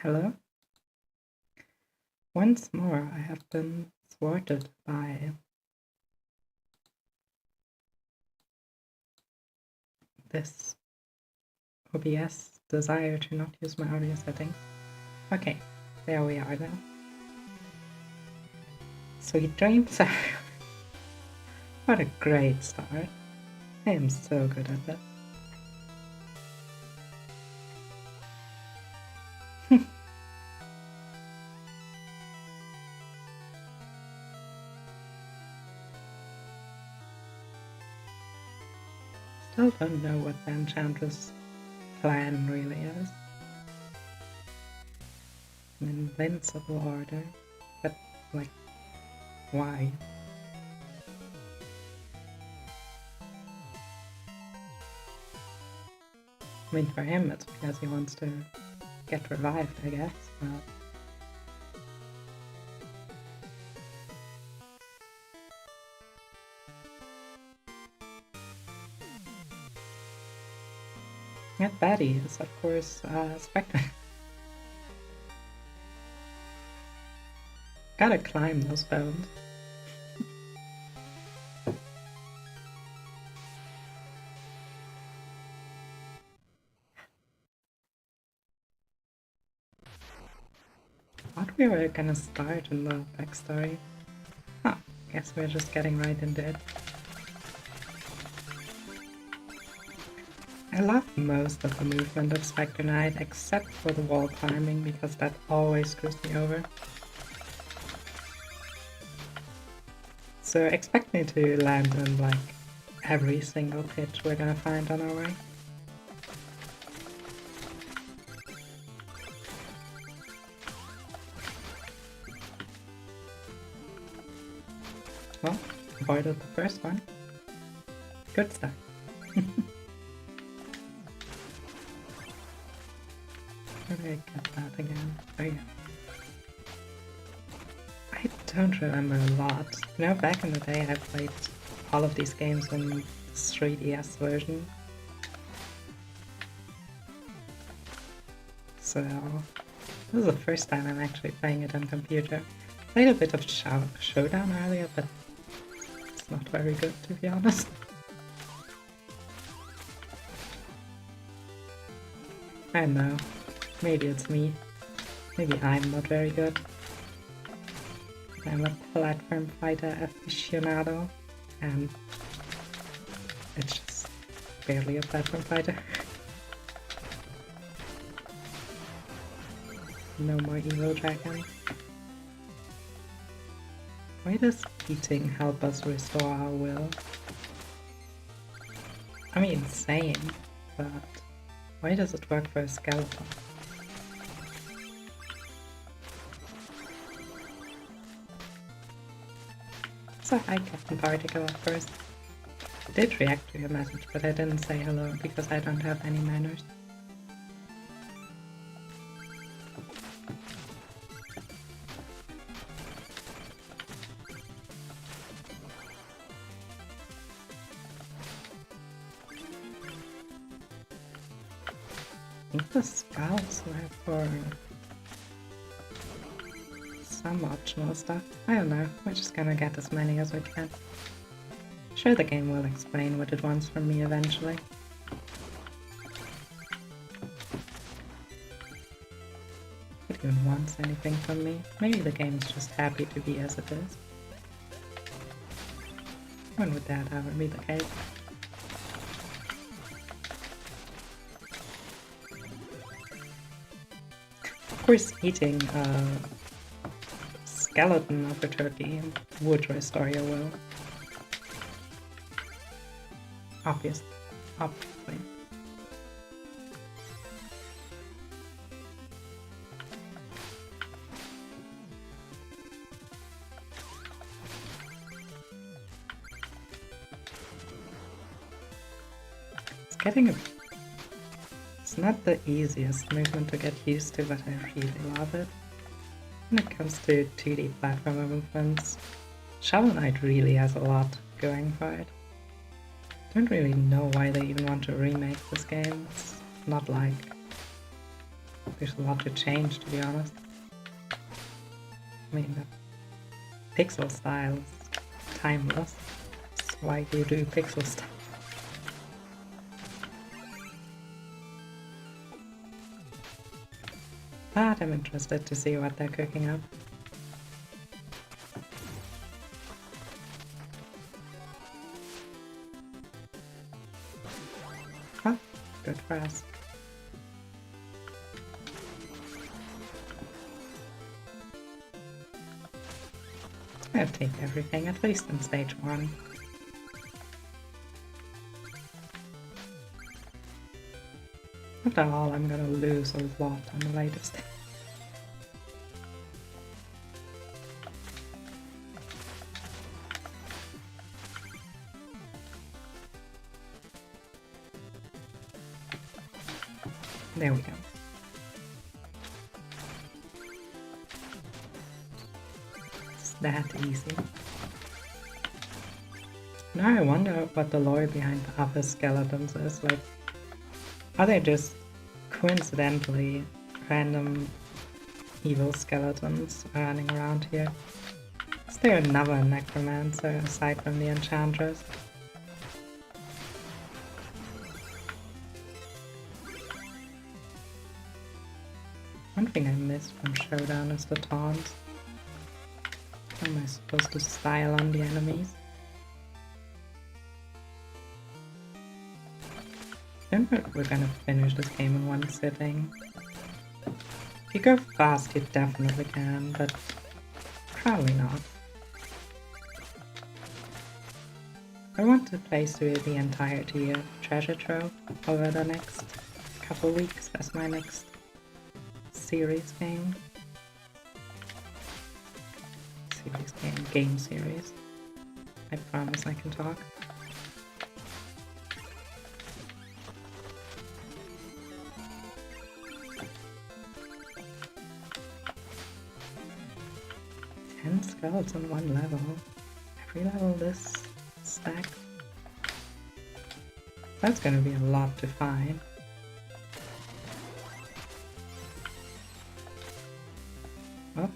Hello? Once more, I have been thwarted by this OBS desire to not use my audio settings. Okay, there we are now. Sweet dreams. What a great start. I am so good at this. Still don't know what the Enchantress plan really is. An invincible order, but like, why? I mean, for him it's because he wants to get revived, I guess, but... That baddie is, of course, Specter. Gotta climb those bones. Thought we were gonna start in the backstory. Huh, guess we're just getting right into it. I love most of the movement of Specter Knight, except for the wall climbing, because that always screws me over. So expect me to land in like every single pitch we're gonna find on our way. Well, avoided the first one. Good start. Where did I get that again? Oh yeah. I don't remember a lot. You know, back in the day I played all of these games in the 3DS version. So, this is the first time I'm actually playing it on computer. Played a bit of Showdown earlier, but it's not very good, to be honest. I don't know. Maybe it's me. Maybe I'm not very good. I'm a platform fighter aficionado, and it's just barely a platform fighter. No more Evo Dragon. Why does eating help us restore our will? I mean, same, but why does it work for a skeleton? So hi, Captain Particle at first. I did react to your message, but I didn't say hello because I don't have any manners. I think the spells were for some optional stuff. I don't know, we're just gonna get as many as we can. Sure, the game will explain what it wants from me eventually. It even wants anything from me. Maybe the game's just happy to be as it is. When would that ever be the case? Of course, eating a skeleton of a turkey would restore your will. Obviously. It's not the easiest movement to get used to, but I really love it. When it comes to 2D platformer movements, Shovel Knight really has a lot going for it. Don't really know why they even want to remake this game. It's not like There's a lot to change, to be honest. I mean, the pixel style is timeless. So why do you do pixel style? But I'm interested to see what they're cooking up. Oh, good for us. I'll take everything, at least in stage 1. After all, I'm gonna lose a lot on the later stage. There we go. It's that easy. Now I wonder what the lore behind the other skeletons is. Like, are they just coincidentally random evil skeletons running around here? Is there another necromancer aside from the enchantress? One thing I missed from Showdown is the taunts. How am I supposed to style on the enemies? I don't know if we're gonna finish this game in one sitting. If you go fast, you definitely can, but probably not. I want to play through the entirety of Treasure Trove over the next couple weeks as my next series game. Game series. I promise I can talk. Skeletons on one level. Every level this stack. That's gonna be a lot to find. Oh.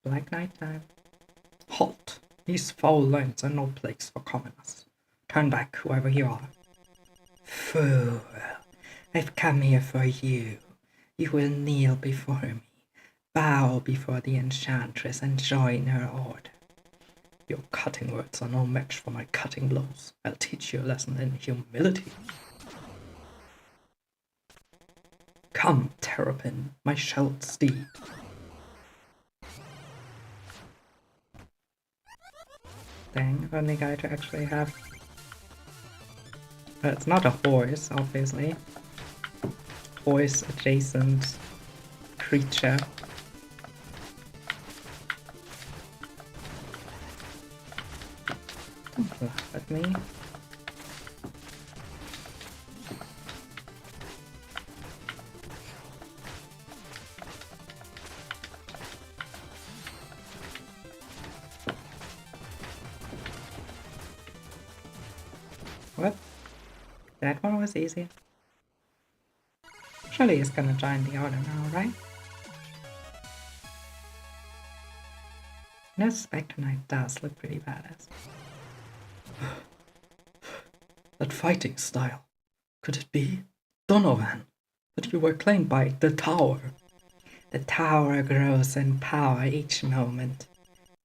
Black night time. Halt! These foul lands are no place for commoners. Turn back, whoever you are. Fool! I've come here for you. You will kneel before me. Bow before the enchantress and join her order. Your cutting words are no match for my cutting blows. I'll teach you a lesson in humility. Come, Terrapin, my shelled steed. Dang, only guy to actually have... it's not a horse, obviously. Horse adjacent creature. Don't laugh at me. What? That one was easy. Surely he's gonna join the order now, right? This Specter Knight does look pretty badass. That fighting style. Could it be? Donovan. But you were claimed by the Tower. The Tower grows in power each moment.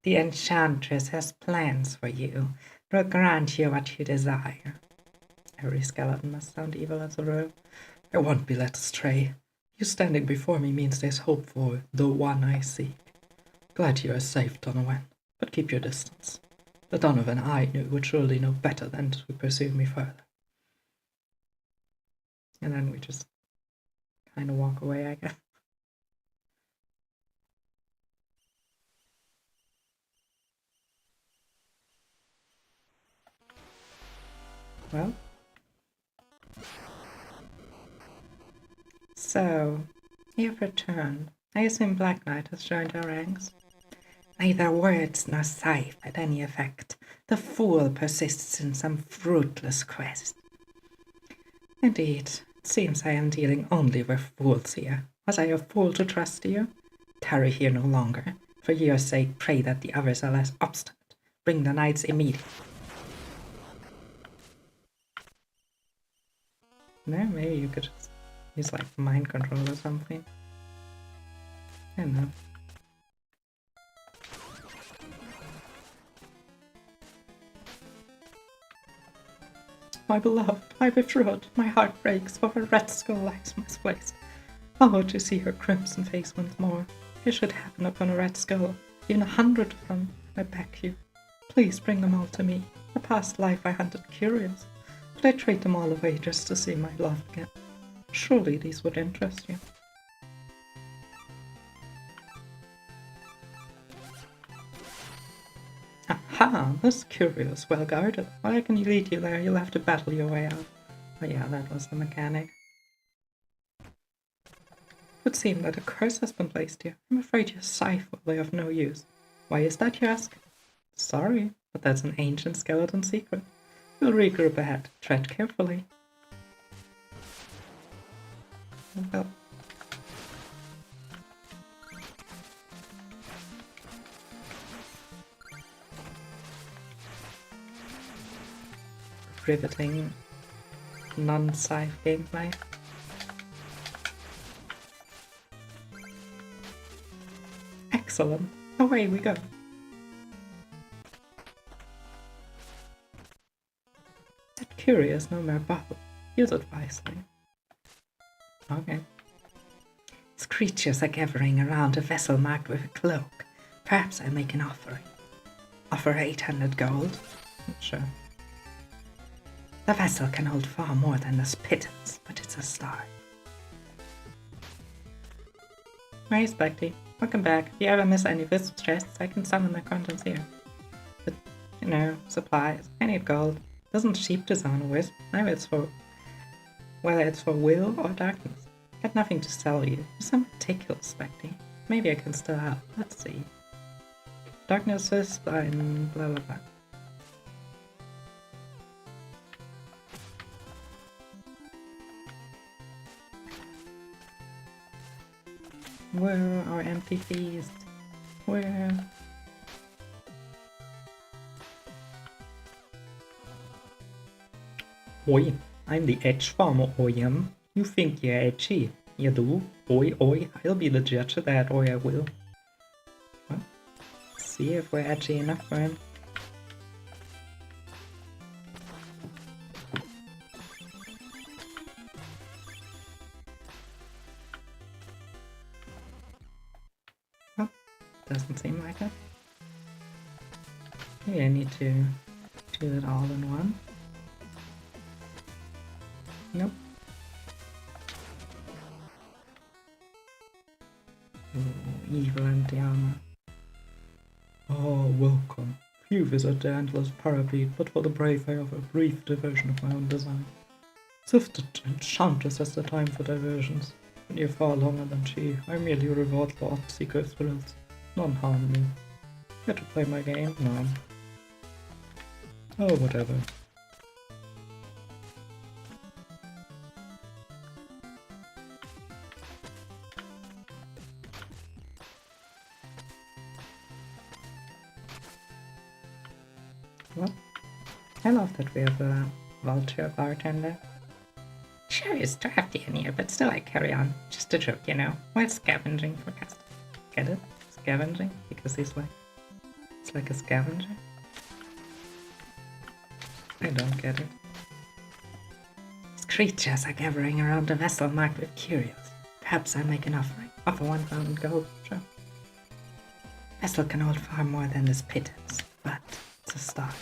The Enchantress has plans for you. Will grant you what you desire. Every skeleton must sound evil as a rule. I won't be led astray. You standing before me means there's hope for the one I seek. Glad you are safe, Donovan, but keep your distance. The Donovan I knew would surely know better than to pursue me further. And then we just kind of walk away, I guess. Well. So, you've returned. I assume Black Knight has joined our ranks. Neither words nor sight had any effect. The fool persists in some fruitless quest. Indeed, It seems I am dealing only with fools here. Was I a fool to trust you? Tarry here no longer. For your sake, pray that the others are less obstinate. Bring the knights immediately. No, maybe you could just use like mind control or something. I don't know. My beloved, my betrothed, my heart breaks for her red skull lies misplaced. Oh, to see her crimson face once more. It should happen upon a red skull, even 100 of them, I beg you. Please bring them all to me. A past life I hunted curious, but I trade them all away just to see my love again. Surely these would interest you. Aha, this curious, well guarded. Why can you lead you there? You'll have to battle your way out. Oh yeah, that was the mechanic. It would seem that a curse has been placed here. I'm afraid your scythe will be of no use. Why is that, you ask? Sorry, but that's an ancient skeleton secret. We'll regroup ahead. Tread carefully. Well. Riveting non-scythe gameplay. Excellent. Away we go. That curious no more bubble. Use it wisely. Okay. These creatures are gathering around a vessel marked with a cloak. Perhaps I make an offering. Offer 800 gold? Not sure. The vessel can hold far more than this pittance, but it's a start. Hey, Specty. Welcome back. If you ever miss any visit chests, I can summon the contents here. But, you know, supplies. I need gold. Doesn't sheep design a wisp? Maybe it's for... whether it's for will or darkness. Got nothing to sell you. You're so meticulous, Specty. Maybe I can still help. Let's see. Darkness wisp and blah blah blah. Where are empty feasts? Where? Oi, I'm the edge farmer, I am. You think you're edgy? You do? Oi, I'll be the judge of that, or I will. Well, let's see if we're edgy enough for him. Doesn't seem like it. Maybe I need to do it all in one. Nope. Ooh, evil anti-armor. Oh, welcome. Few visit the Antler's parapet, but for the brave I offer a brief diversion of my own design. Sif the enchantress has the time for diversions. When you're far longer than she, I merely reward for seeker thrills. None harm me. Get to play my game? No. Oh, whatever. Well, I love that we have a vulture bartender. Sure is drafty in here, but still I carry on. Just a joke, you know. While scavenging for custom. Get it? Scavenging? Because he's like... it's like a scavenger? I don't get it. These creatures are gathering around a vessel marked with curios. Perhaps I make an offering. Offer 1,000 gold. Sure. Vessel can hold far more than this pittance, but it's a start.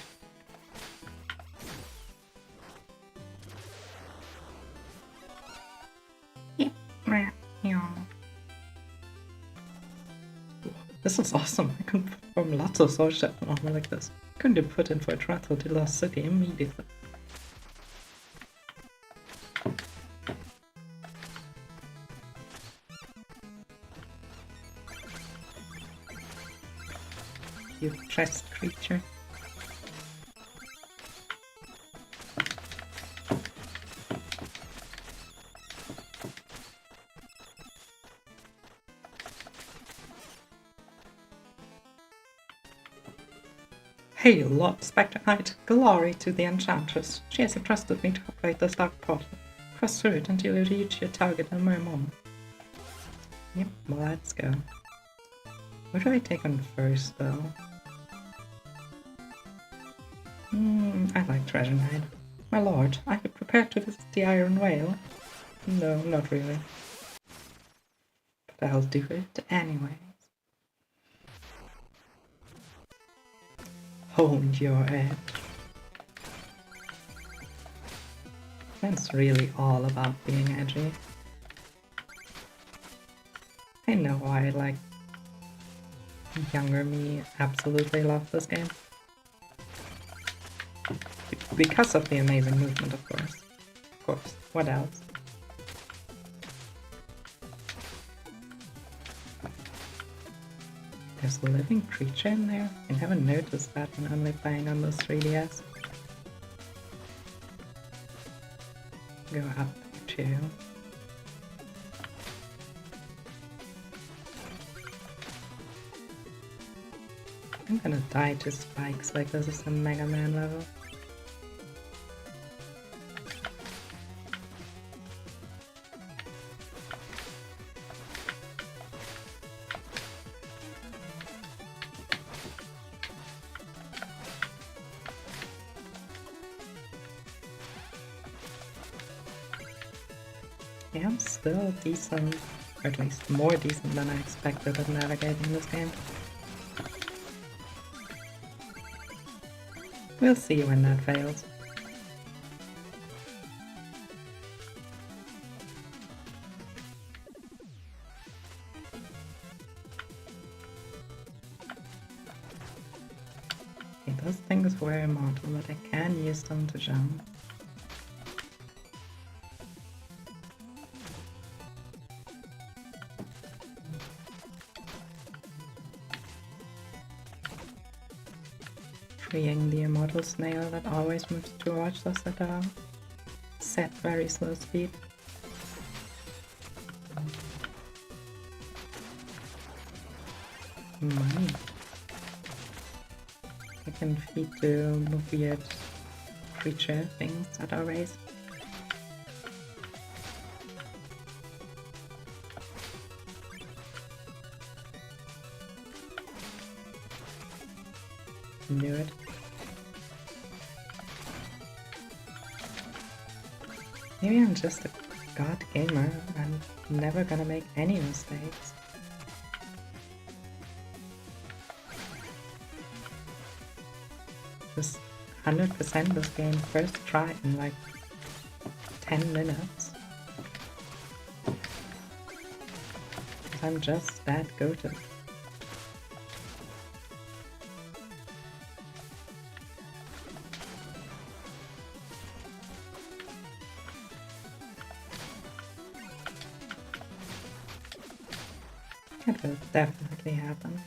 This is awesome. I can perform lots of social armor like this. Couldn't have put in for a transfer to Lost City immediately. You trust creature. Hail, Lord Spectre Knight! Glory to the Enchantress! She has entrusted me to operate this dark portal. Cross through it until you reach your target in a mere moment. Yep, well, let's go. What do I take on first, though? I like Treasure Knight. My lord, are you prepared to visit the Iron Whale? No, not really. But I'll do it anyways. Hold your edge. That's really all about being edgy. I know why, like, younger me absolutely loved this game. Because of the amazing movement, of course. Of course, what else? There's a living creature in there? I haven't noticed that when only playing on the 3DS. Go up there too. I'm gonna die to spikes like this is a Mega Man level. Yeah, I'm still decent, or at least more decent than I expected at navigating this game. We'll see when that fails. Okay, those things were immortal, but I can use them to jump. Freeing the immortal snail that always moves towards us at a set very slow speed. Money. I can feed the weird creature things at our race. Knew it. Maybe I'm just a god gamer. I'm never gonna make any mistakes. Just 100% this game first try in like 10 minutes. Because I'm just that goated. That will definitely happen.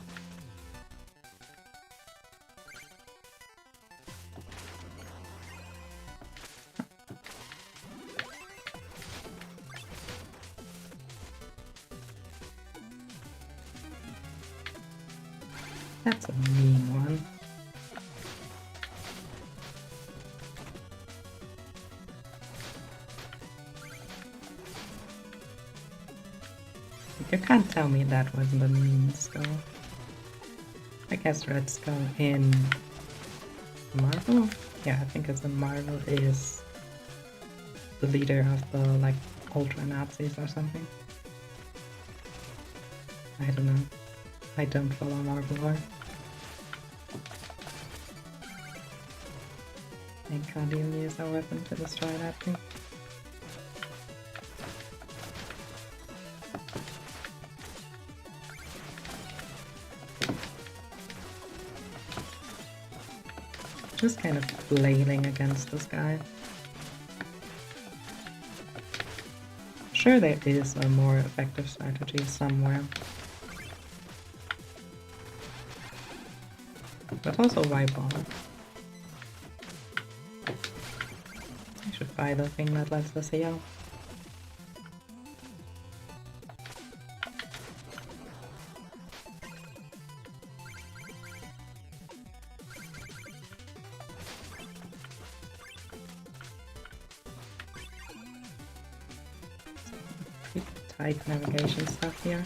That's a mean one. You can't tell me that wasn't a mean skull. I guess Red Skull in Marvel? Yeah, I think it's in Marvel is the leader of the, like, Ultra Nazis or something. I don't know. I don't follow Marvel lore. I can't even use a weapon to destroy that thing. Just kind of flailing against this guy. Sure, there is a more effective strategy somewhere. But also wipe all. I should buy the thing that lets us heal. tight navigation stuff here.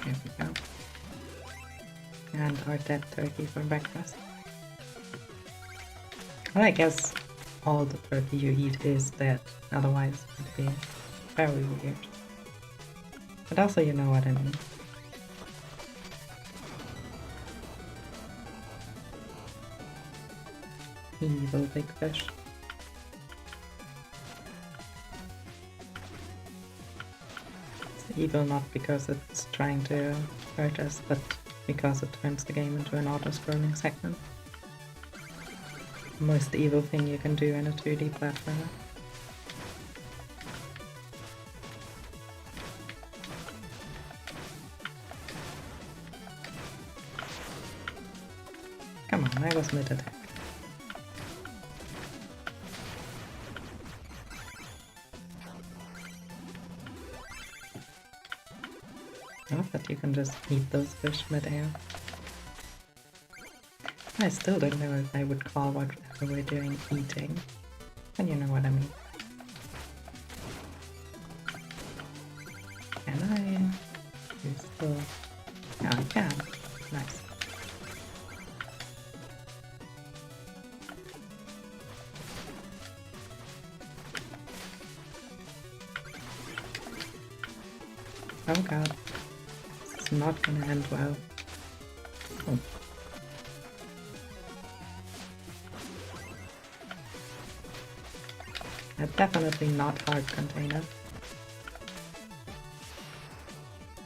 There we go. And our dead turkey for breakfast. Well, I guess all the turkey you eat is dead, otherwise it would be very weird. But also you know what I mean. Evil big fish. It's evil not because it's trying to hurt us, but because it turns the game into an auto-scrolling segment. The most evil thing you can do in a 2D platformer. Come on, I was mid-attack. Oh, but you can just eat those fish mid-air. I still don't know if I would call whatever we're doing eating, but you know what I mean. Can I? You still... Yeah, I can. Nice. Oh god. It's not gonna end well. Oh. A definitely not hard container.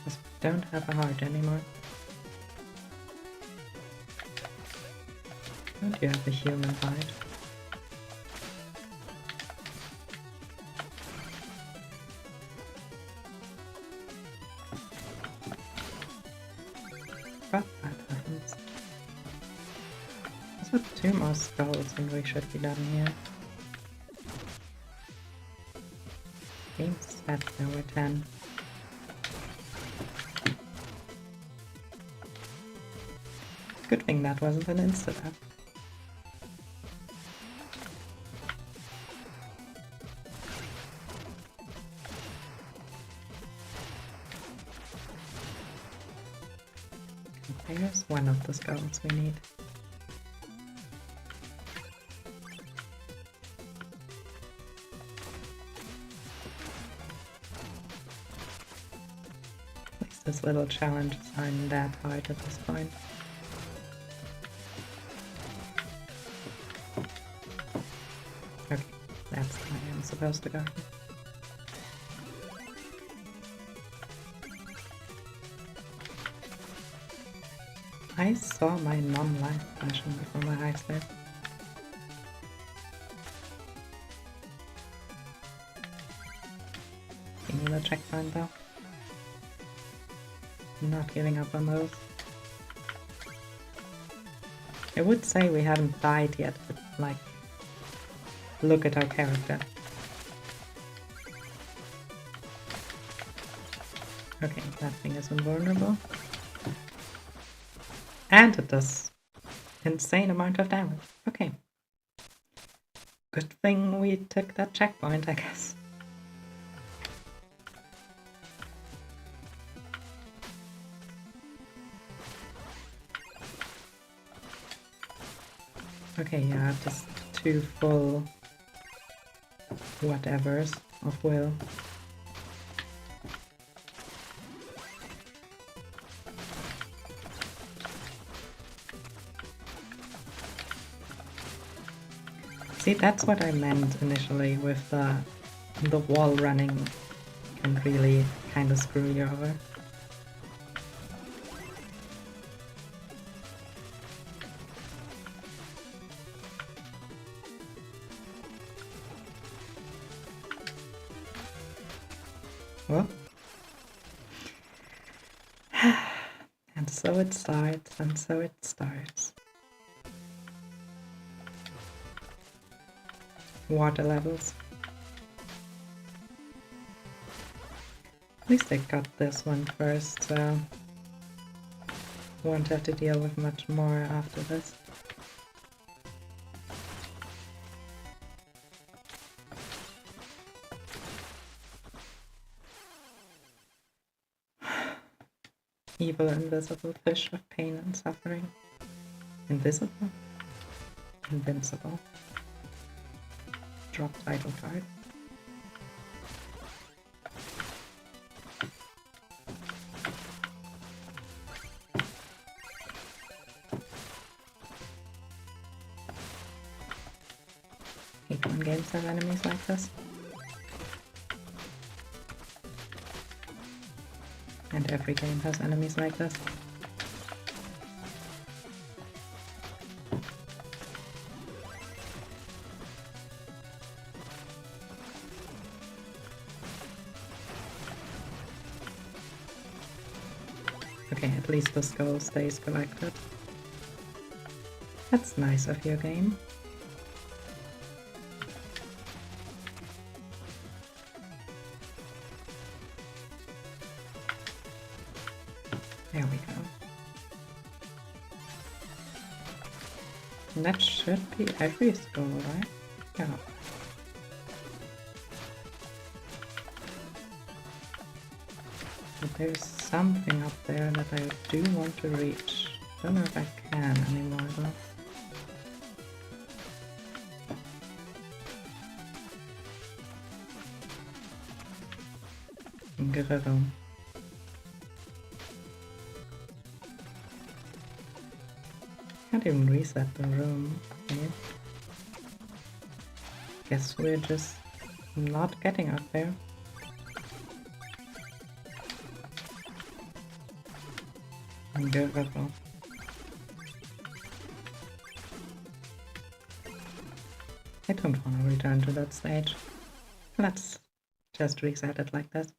Because we don't have a heart anymore. Don't you have a human heart? But that happens. There's what 2 more skulls and we should be done here. Game set over 10. Good thing that wasn't an insta-up. Here's one of the skulls we need. At least this little challenges aren't that hard at this point. Okay, that's the way I'm supposed to go. I saw my non-life flashing before my eyes there. Give me the checkpoint though. I'm not giving up on those. I would say we haven't died yet, but like, look at our character. Okay, that thing is invulnerable. And it does insane amount of damage. Okay. Good thing we took that checkpoint, I guess. Okay, yeah, just 2 full whatevers of will. See, that's what I meant initially with the wall running can really kind of screw you over. Well, and so it starts, and so it starts. Water levels. At least I got this one first, so won't have to deal with much more after this. evil invisible fish of pain and suffering. Invisible? Invincible. Drop title card. Hate when games have enemies like this. And every game has enemies like this. Okay, at least the skull stays collected. That's nice of your game. There we go. And that should be every skull, right? Yeah. But there's something up there that I do want to reach. Don't know if I can anymore though. Grrrr. Can't even reset the room. Okay. Guess we're just not getting up there. Grrrr. I don't want to return to that stage. Let's just reset it like this.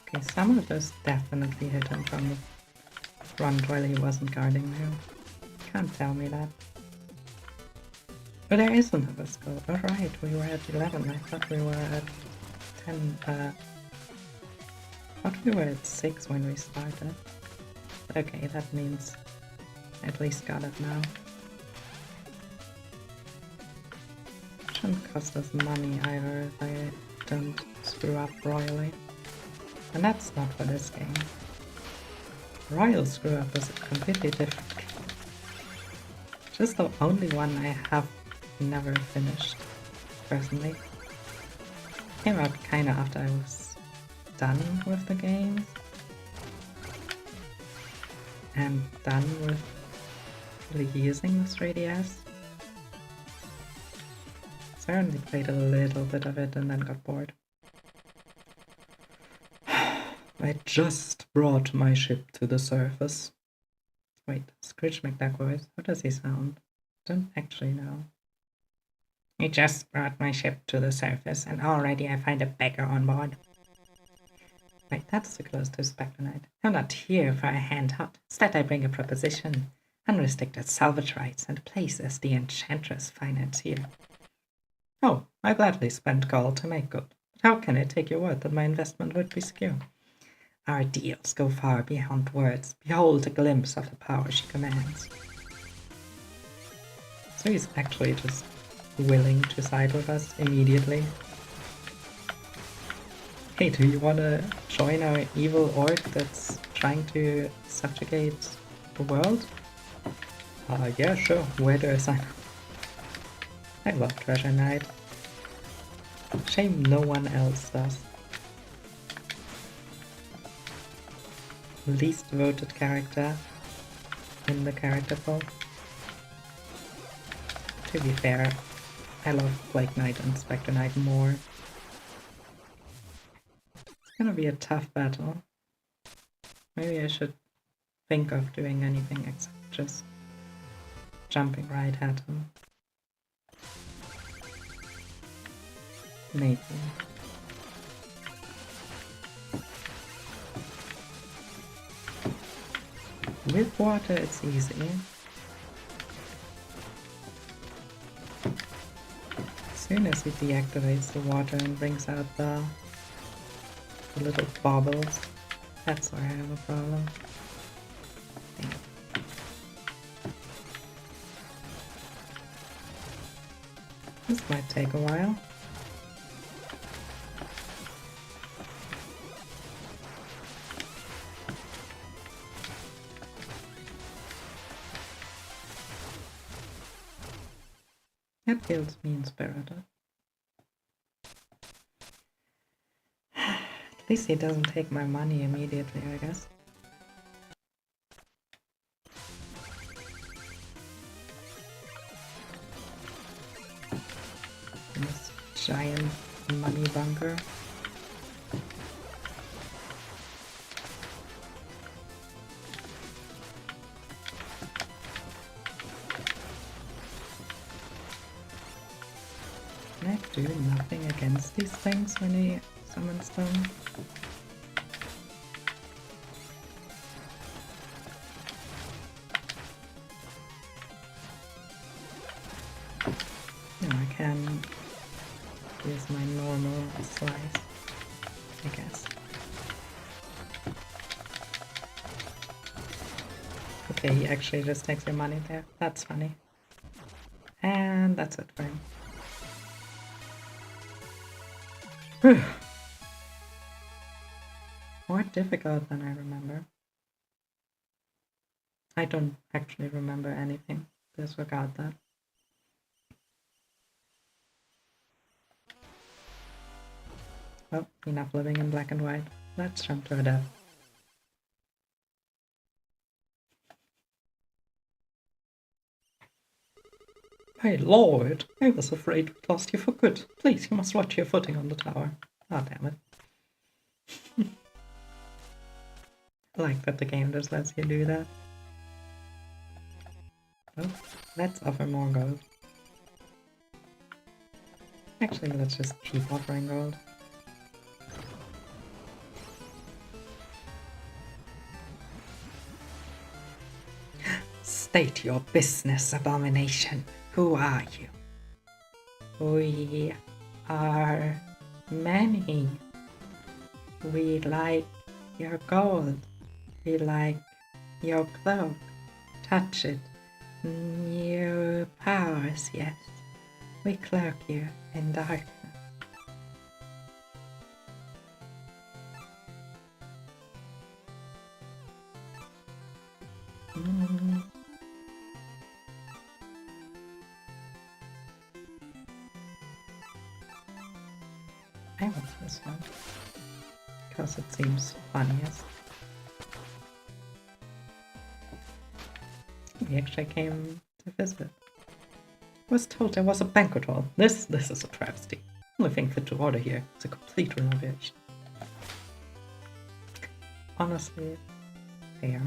Okay, some of those definitely hit him from the front while he wasn't guarding you. Can't tell me that. But there is another skull. Oh right, we were at 11. I thought we were at 10. I thought we were at 6 when we started. Okay, that means I at least got it now. Shouldn't cost us money either if I don't screw up royally. And that's not for this game. Royal screw up is completely different. Just the only one I have never finished, personally. Came out kinda after I was done with the game. And done with really using the 3DS. So I only played a little bit of it and then got bored. I just brought my ship to the surface. Wait, Scrooge McDuck voice? How does he sound? I don't actually know. I just brought my ship to the surface and already I find a beggar on board. Wait, that's too close to Specter Knight. I'm not here for a handout. Instead I bring a proposition. Unrestricted salvage rights and place as the Enchantress financier. Oh, I gladly spend gold to make good. But how can I take your word that my investment would be secure? Our deals go far beyond words. Behold a glimpse of the power she commands. So he's actually just willing to side with us immediately. Hey, do you want to join our evil orc that's trying to subjugate the world? Yeah, sure. Where do I sign up? I love Treasure Knight. Shame no one else does. Least voted character in the character poll. To be fair, I love Plague Knight and Specter Knight more. It's gonna be a tough battle. Maybe I should think of doing anything except just jumping right at him. Maybe. With water it's easy. As soon as he deactivates the water and brings out the The little bubbles. That's where I have a problem. This might take a while. That feels mean-spirited. At least he doesn't take my money immediately, I guess. This giant money bunker. Can I do nothing against these things when he summons them? No, I can use my normal slice, I guess. Okay, he actually just takes your money there. That's funny. And that's it for him. More difficult than I remember. I don't actually remember anything. Disregard that. Well, enough living in black and white. Let's jump to a death. Hey, Lord! I was afraid we'd lost you for good. Please, you must watch your footing on the tower. Oh, damn it. I like that the game just lets you do that. Well, let's offer more gold. Actually, let's just keep offering gold. State your business, abomination. Who are you? We are many. We like your gold. We like your cloak. Touch it. Your powers, yes. We cloak you in darkness. I want this one because it seems funniest. He actually came to visit. I was told there was a banquet hall. This is a travesty. Only thing fit to order here is a complete renovation. Honestly, fair.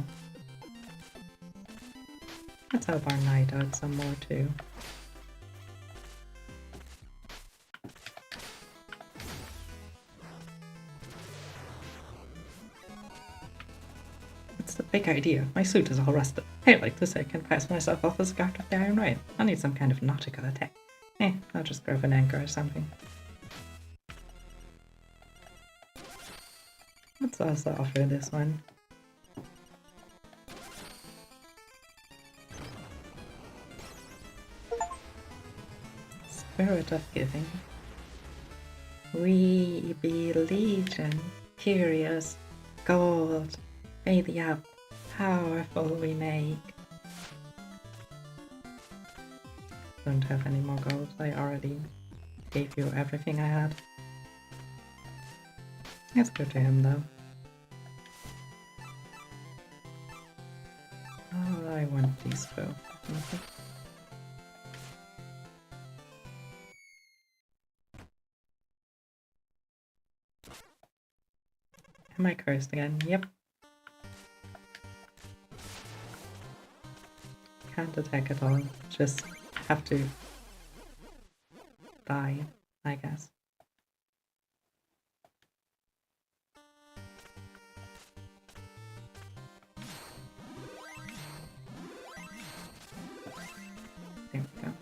Let's help our knight out some more too. What's the big idea? My suit is all rusted. Hey, like this I can pass myself off as a guard of the Iron Rail. I'll need some kind of nautical attack. I'll just grab an anchor or something. Let's also offer this one. Spirit of Giving. We be legion, curious, gold, baby up, powerful we make. Don't have any more gold, I already gave you everything I had. Let's go to him though. Oh, I want these both. Okay. Am I cursed again? Yep. Can't attack at all. Just have to die, I guess. There we go.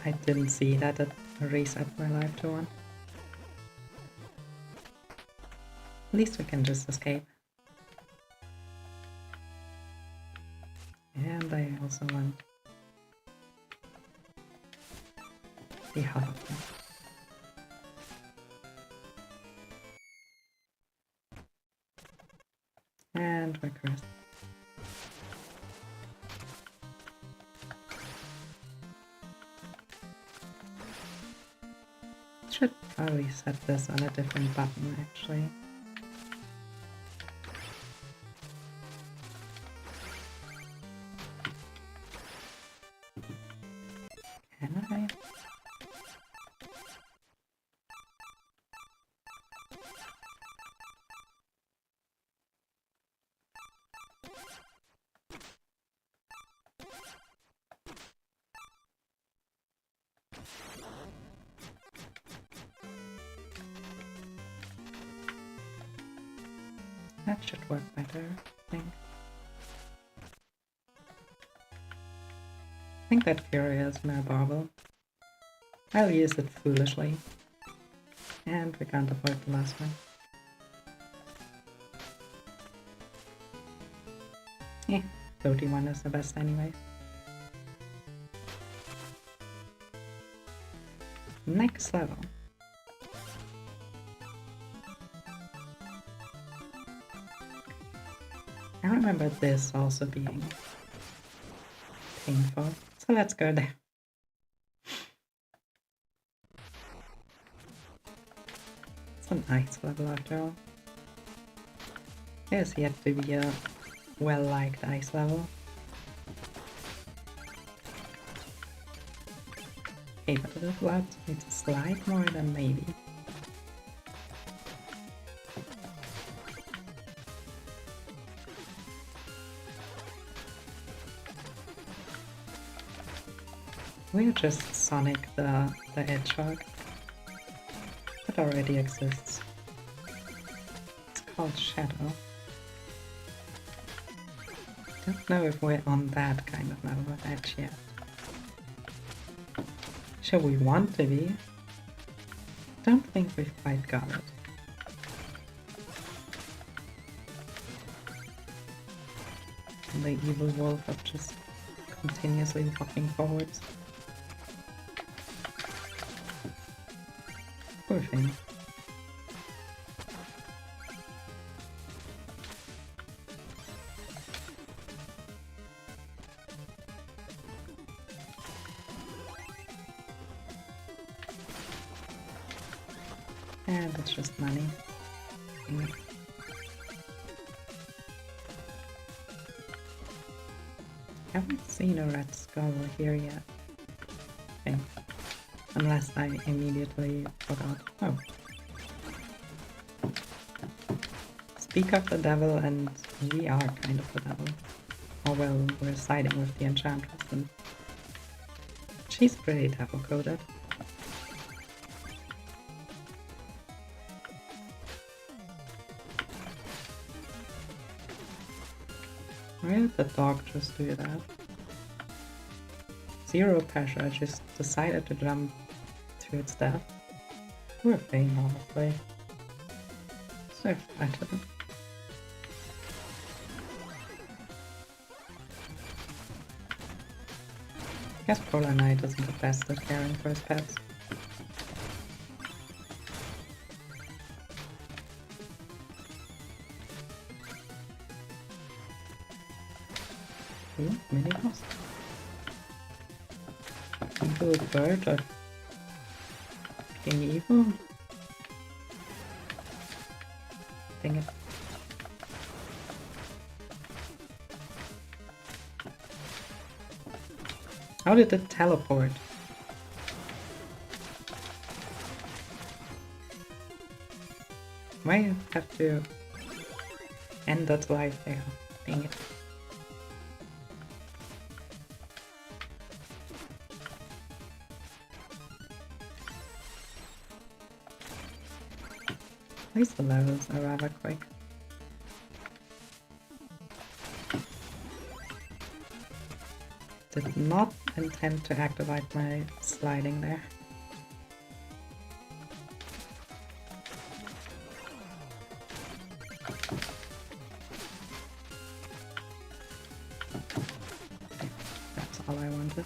I didn't see that it reset my life to 1. At least we can just escape. And I also want the heart. And we're cursed. Should probably set this on a different button actually. Can I? That should work better, I think. I think that Fury is more bauble. I'll use it foolishly. And we can't avoid the last one. Yeah, 31 is the best anyway. Next level. I remember this also being painful, so let's go there. It's a nice level after all. There's yet to be a well-liked ice level. Okay, but it allows me to slide more than maybe. We'll just Sonic the Hedgehog. That already exists. It's called Shadow. Don't know if we're on that kind of level of edge yet. Shall we want to be? Don't think we've quite got it. And the evil wolf of just continuously walking forwards. Poor thing. And it's just money. Haven't seen a red skull here yet. I think. Unless I immediately forgot. Oh. Speak of the devil, and we are kind of the devil. Oh well, we're siding with the enchantress, and she's pretty devil-coded. Why did the dog just do that? Zero pressure, I just decided to jump to its death. Poor thing, honestly. So better. Guess Polar Knight isn't the best at caring for his pets. Ooh, mini boss. Evil bird of King Evil? Dang it. How did it teleport? Why have to end that life there? Dang it. At least the levels are rather quick. Did not intend to activate my sliding there. That's all I wanted.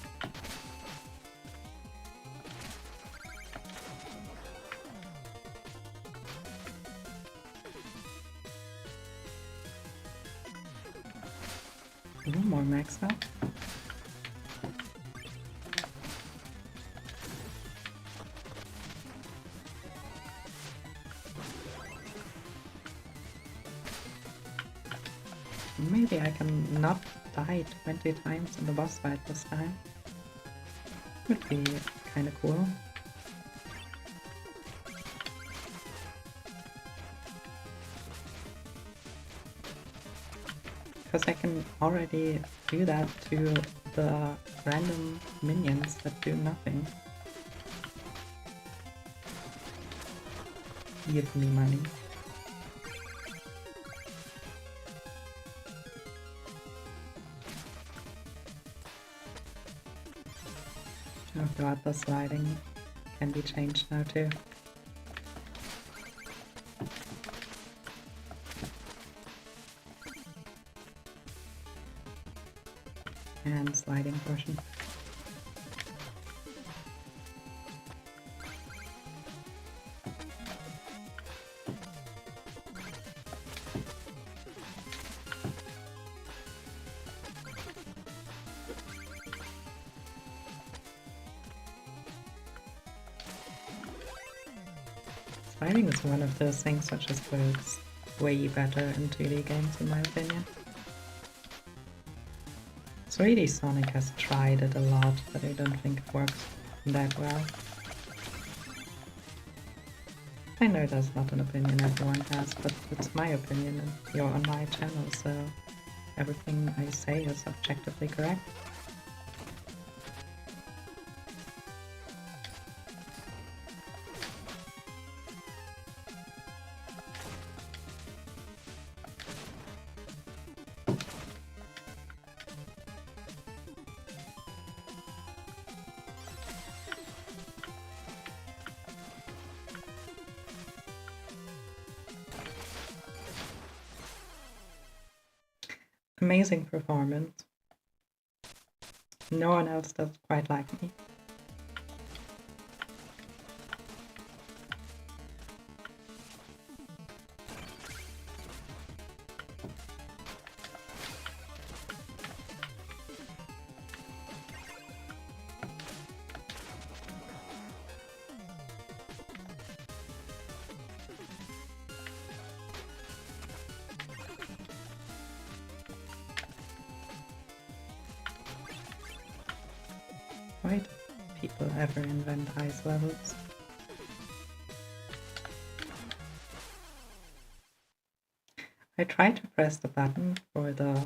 Ooh, more max health. Maybe I can not die 20 times in the boss fight this time. Would be kinda cool. Because I can already do that to the random minions that do nothing. Give me money. Oh god, the sliding can be changed now too. And sliding portion. Sliding is one of those things that just works way better in 2D games in my opinion. 3D Sonic has tried it a lot, but I don't think it works that well. I know that's not an opinion everyone has, but it's my opinion and you're on my channel, so everything I say is objectively correct. Amazing performance. No one else does quite like me. Why do people ever invent ice levels? I tried to press the button for the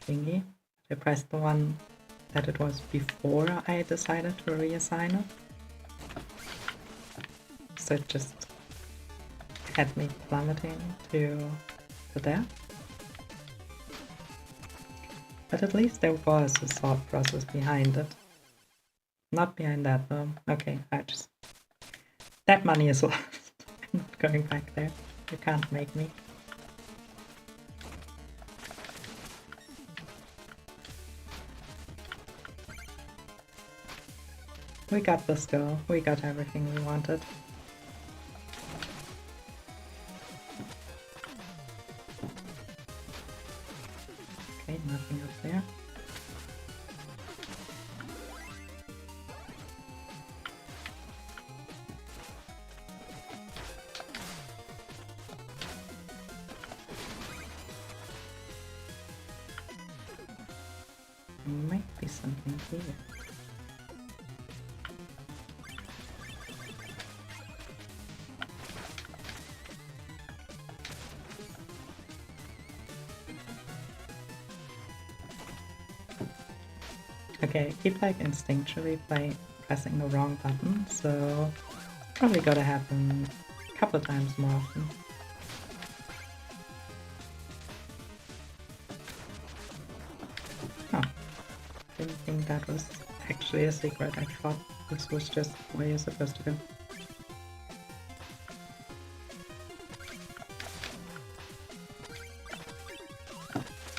thingy. I pressed the one that it was before I decided to reassign it. So it just had me plummeting to the death. But at least there was a thought process behind it. Not behind that though. Okay, that money is lost. I'm not going back there. You can't make me. We got this though. We got everything we wanted. Okay, nothing up there. Might be something here. Okay, I keep like instinctually pressing the wrong button, so probably gotta happen a couple of times more often. Oh, didn't think that was actually a secret. I thought this was just where you're supposed to go.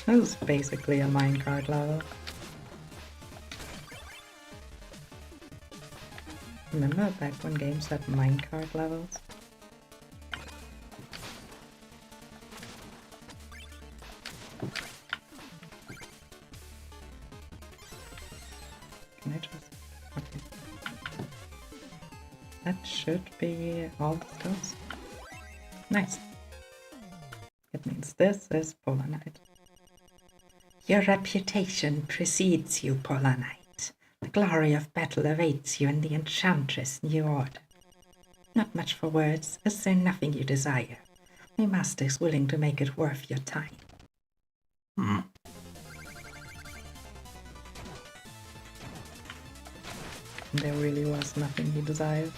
This is basically a minecart level. Remember back when games had minecart levels? Can I just... Okay. That should be all the stuff. Nice. It means this is Polar Knight. Your reputation precedes you, Polar Knight. The glory of battle awaits you in the Enchantress New Order. Not much for words, is there nothing you desire? My master is willing to make it worth your time. There really was nothing he desired.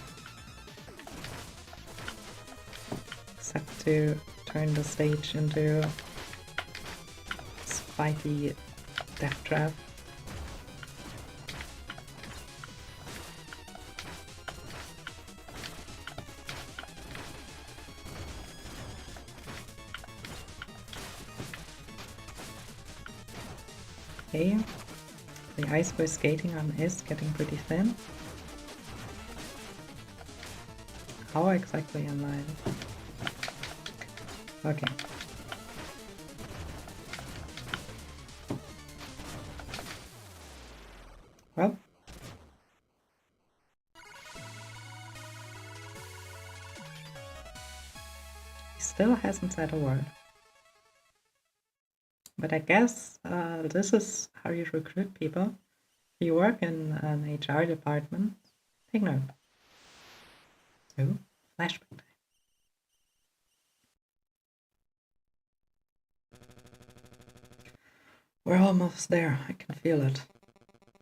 Except to turn the stage into a spiky death trap. Okay, the ice we're skating on is getting pretty thin. How exactly am I? Okay. Well. He still hasn't said a word. But I guess this is how you recruit people. If you work in an HR department, take note. Ooh, flashback time. We're almost there, I can feel it.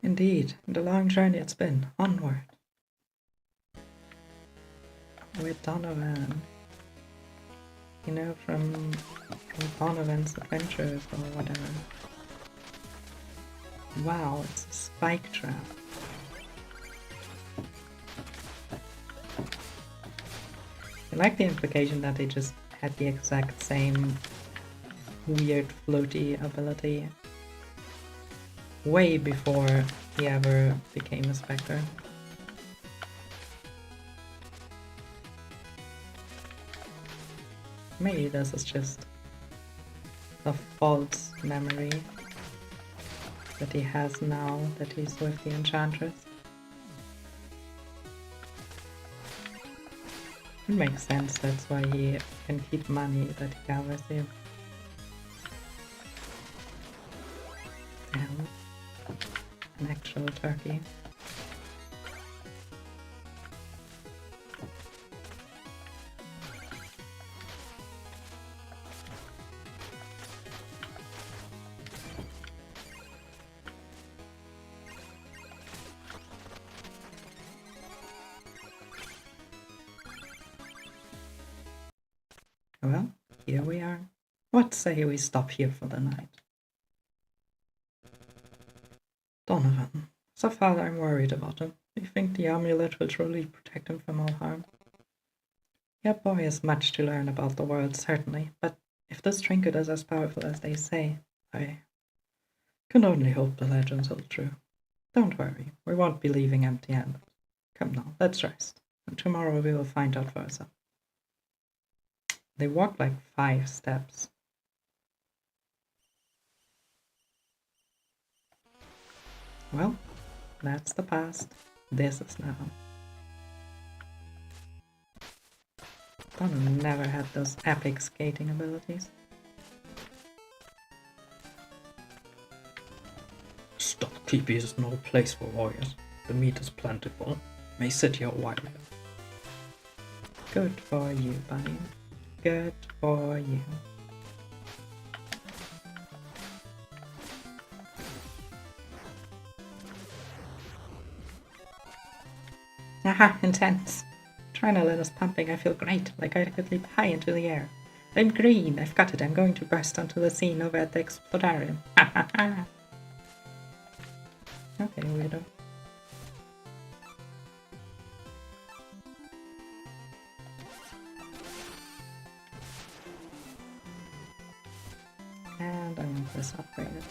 Indeed, the long journey it's been, onward. With Donovan. You know, from Donovan's Adventures or whatever. Wow, it's a spike trap. I like the implication that they just had the exact same weird floaty ability way before he ever became a Spectre. Maybe this is just a false memory that he has now that he's with the Enchantress. It makes sense, that's why he can keep money that he can receive. Damn. An actual turkey. Well, here we are. What say we stop here for the night? Donovan. So far I'm worried about him. Do you think the amulet will truly protect him from all harm? Your boy has much to learn about the world, certainly, but if this trinket is as powerful as they say, I can only hope the legends hold true. Don't worry, we won't be leaving empty-handed. Come now, let's rest, and tomorrow we will find out for ourselves. They walk like 5 steps. Well, that's the past. This is now. Donovan never had those epic skating abilities. Stockkeep is no place for warriors. The meat is plentiful. May sit here a while. Good for you, buddy. Good for you. Aha, intense. Adrenaline is pumping, I feel great, like I could leap high into the air. I'm green, I've got it, I'm going to burst onto the scene over at the Explodarium. Ha ha ha! Okay, weirdo. And I want this upgraded.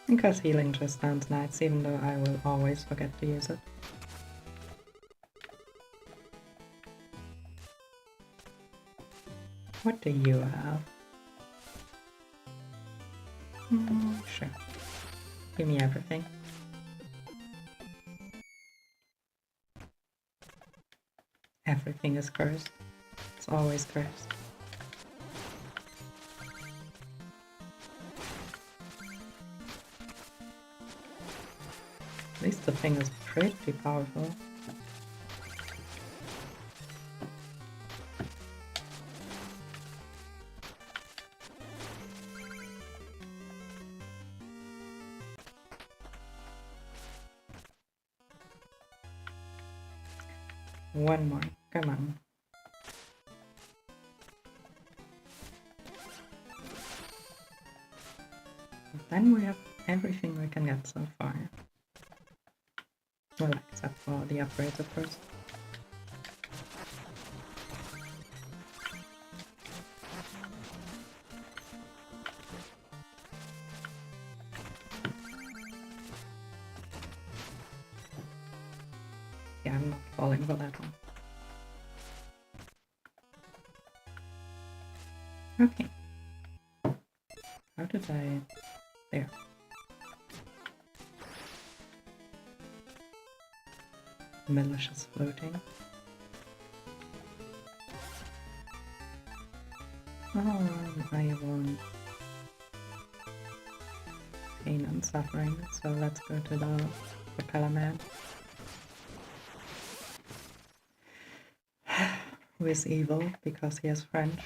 Because healing just sounds nice, even though I will always forget to use it. What do you have? Sure. Give me everything. Everything is cursed. It's always cursed. At least the thing is pretty powerful. One more, come on. Then we have everything we can get so far. Well, except for the upgrades, of course. Yeah, I'm not falling for that one. Okay. How did I... There. Malicious floating. Oh, I want pain and suffering, so let's go to the propeller man. Who is evil because he is French.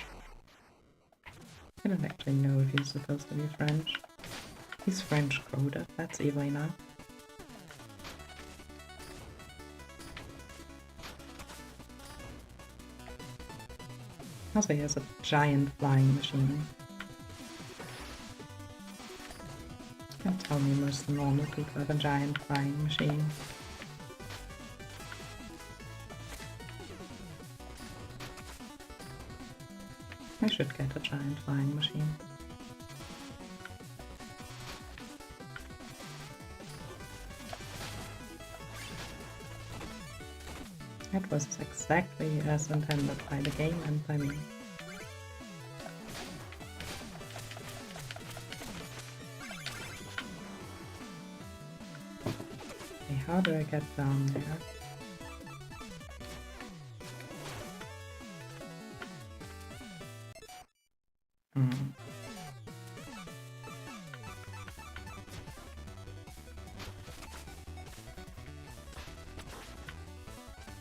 I don't actually know if he's supposed to be French. He's French coded, that's evil enough. Also, he has a giant flying machine. Don't tell me most normal people have a giant flying machine. I should get a giant flying machine. That was exactly as intended by the game and by me. Okay, how do I get down there?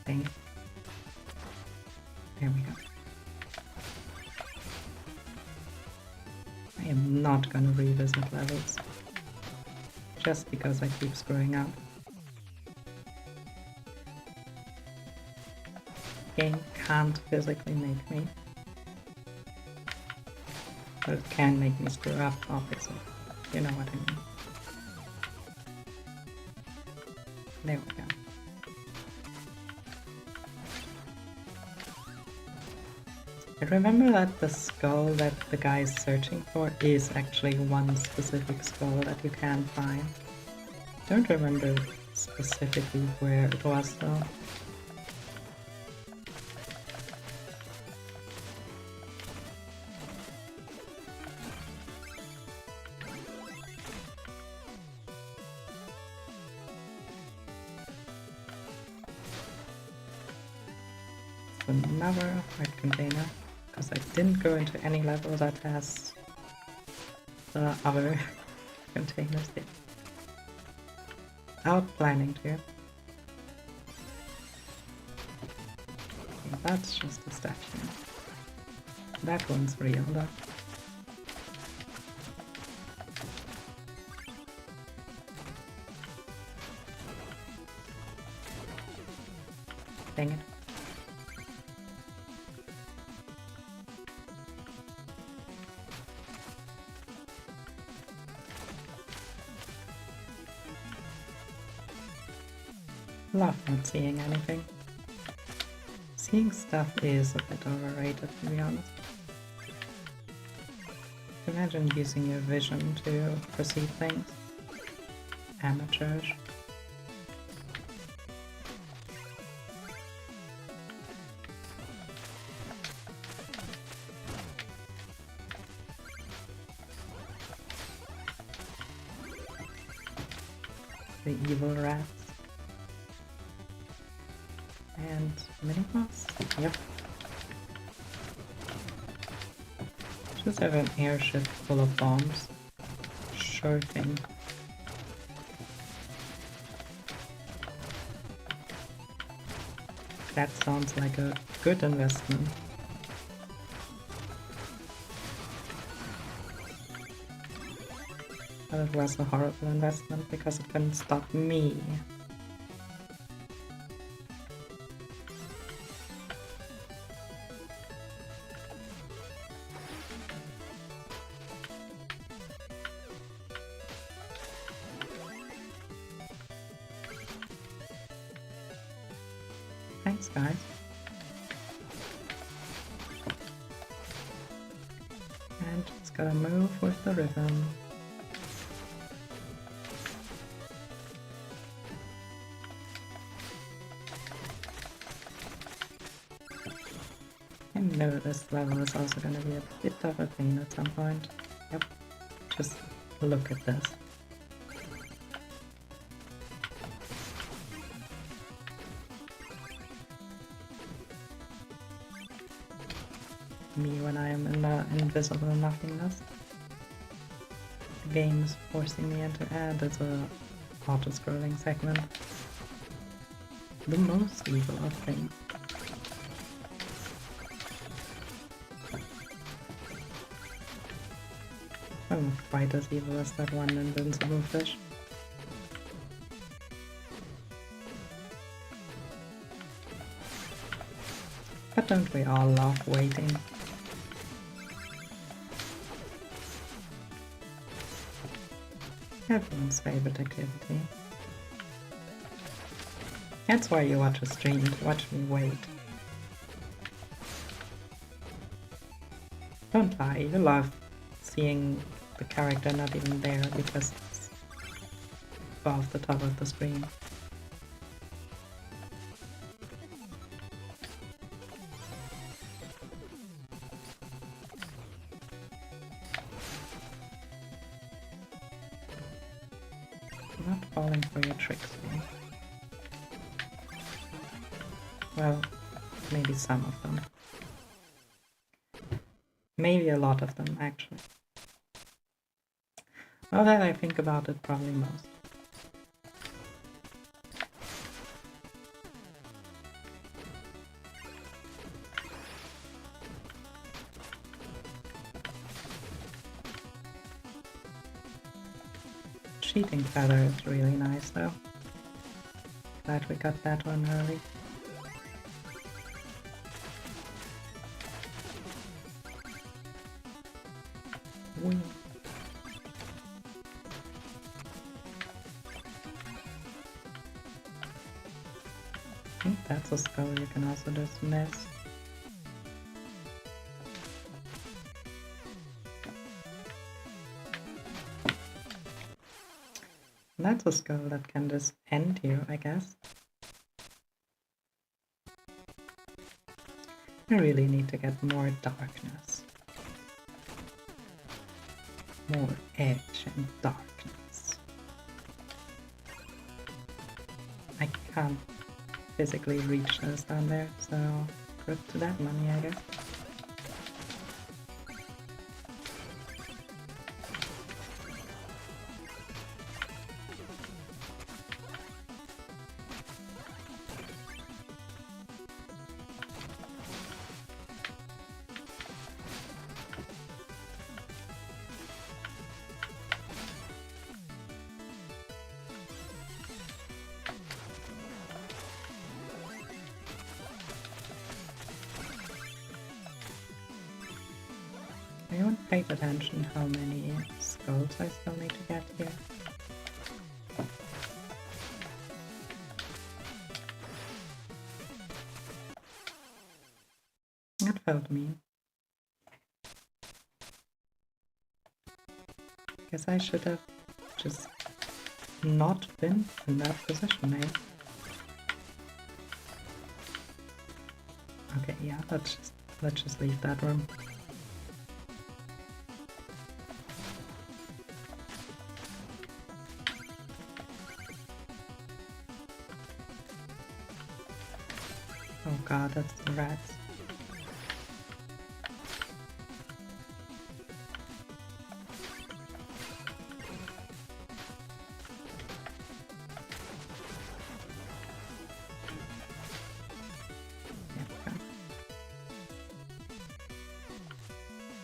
Thing. There we go. I am not gonna revisit levels just because I keep screwing up. Game can't physically make me, but it can make me screw up, obviously. You know what I mean. There we go. I remember that the skull that the guy is searching for is actually one specific skull that you can find. I don't remember specifically where it was though. Another heart container, because I didn't go into any level that has the other containers there. Without planning to. Okay, that's just a statue. That one's real though. Dang it. Love not seeing anything. Seeing stuff is a bit overrated, to be honest. Imagine using your vision to perceive things. Amateurish. The evil rats. And mini-boss? Yep. Just have an airship full of bombs. Sure thing. That sounds like a good investment. But it was a horrible investment because it couldn't stop me. Thanks, guys. And just gotta move with the rhythm. I know this level is also gonna be a bit of a pain at some point. Yep. Just look at this. Me when I am in the invisible nothingness. The game is forcing me into it's a auto-scrolling segment. The most evil of things. Oh, quite as evil as that one invincible fish. But don't we all love waiting? Everyone's favorite activity. That's why you watch a stream, to watch me wait. Don't lie, you love seeing the character not even there because it's above the top of the screen. I'm not falling for your tricks, man. Well, maybe some of them. Maybe a lot of them, actually. Now that I think about it, probably most. Cheating feather is really nice, though. Glad we got that one early. Whee. I think that's a skull you can also just miss. That's a skull that can just end you, I guess. I really need to get more darkness. More edge and darkness. I can't physically reach those down there, so good to that money, I guess. I haven't paid attention how many skulls I still need to get here. That felt mean. Guess I should have just not been in that position, eh? Okay, yeah, let's just leave that room. Oh god, that's the rats.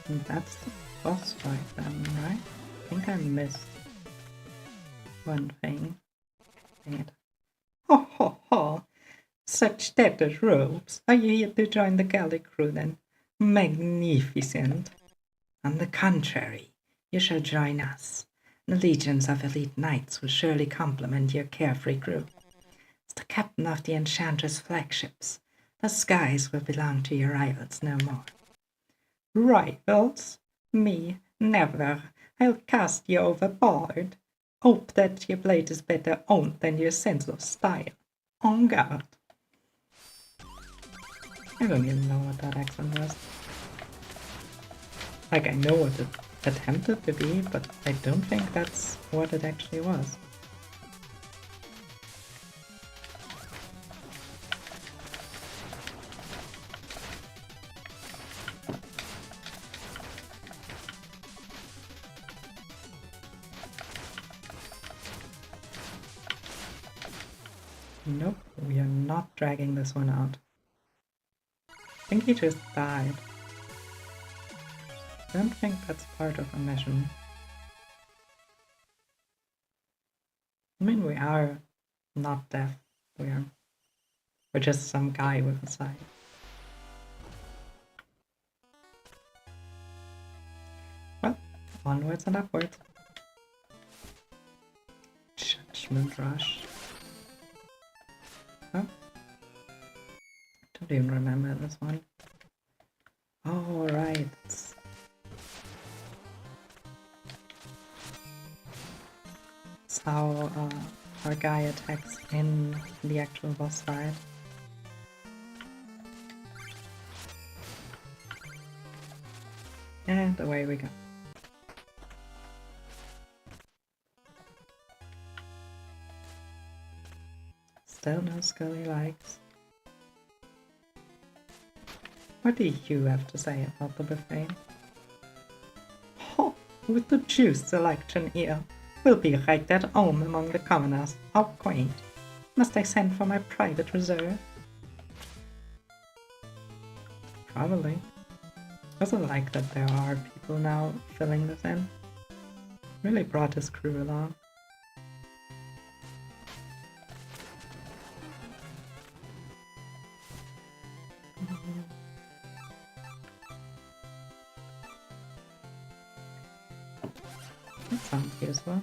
And that's the boss fight then, right? I think I missed one thing. Dang it. Ho ho ho! Such tattered robes! Are you here to join the galley crew then? Magnificent! On the contrary, you shall join us. The legions of elite knights will surely complement your carefree crew. As the captain of the Enchantress flagships, the skies will belong to your rivals no more. Rivals? Me? Never. I'll cast you overboard. Hope that your blade is better owned than your sense of style. On guard. I don't even know what that accent was. Like, I know what it attempted to be, but I don't think that's what it actually was. Nope, we are not dragging this one out. I think he just died. I don't think that's part of a mission. I mean, we are not deaf. We're just some guy with a scythe. Well, onwards and upwards. Judgment Rush. Oh. Don't even remember this one. Oh, right. It's how our guy attacks in the actual boss fight. And away we go. Still no Scully likes. What do you have to say about the buffet? Oh, with the juice selection here. We'll be right at home among the commoners. How quaint. Must I send for my private reserve? Probably. I also like that there are people now filling this in. Really brought his crew along. That sounds useful.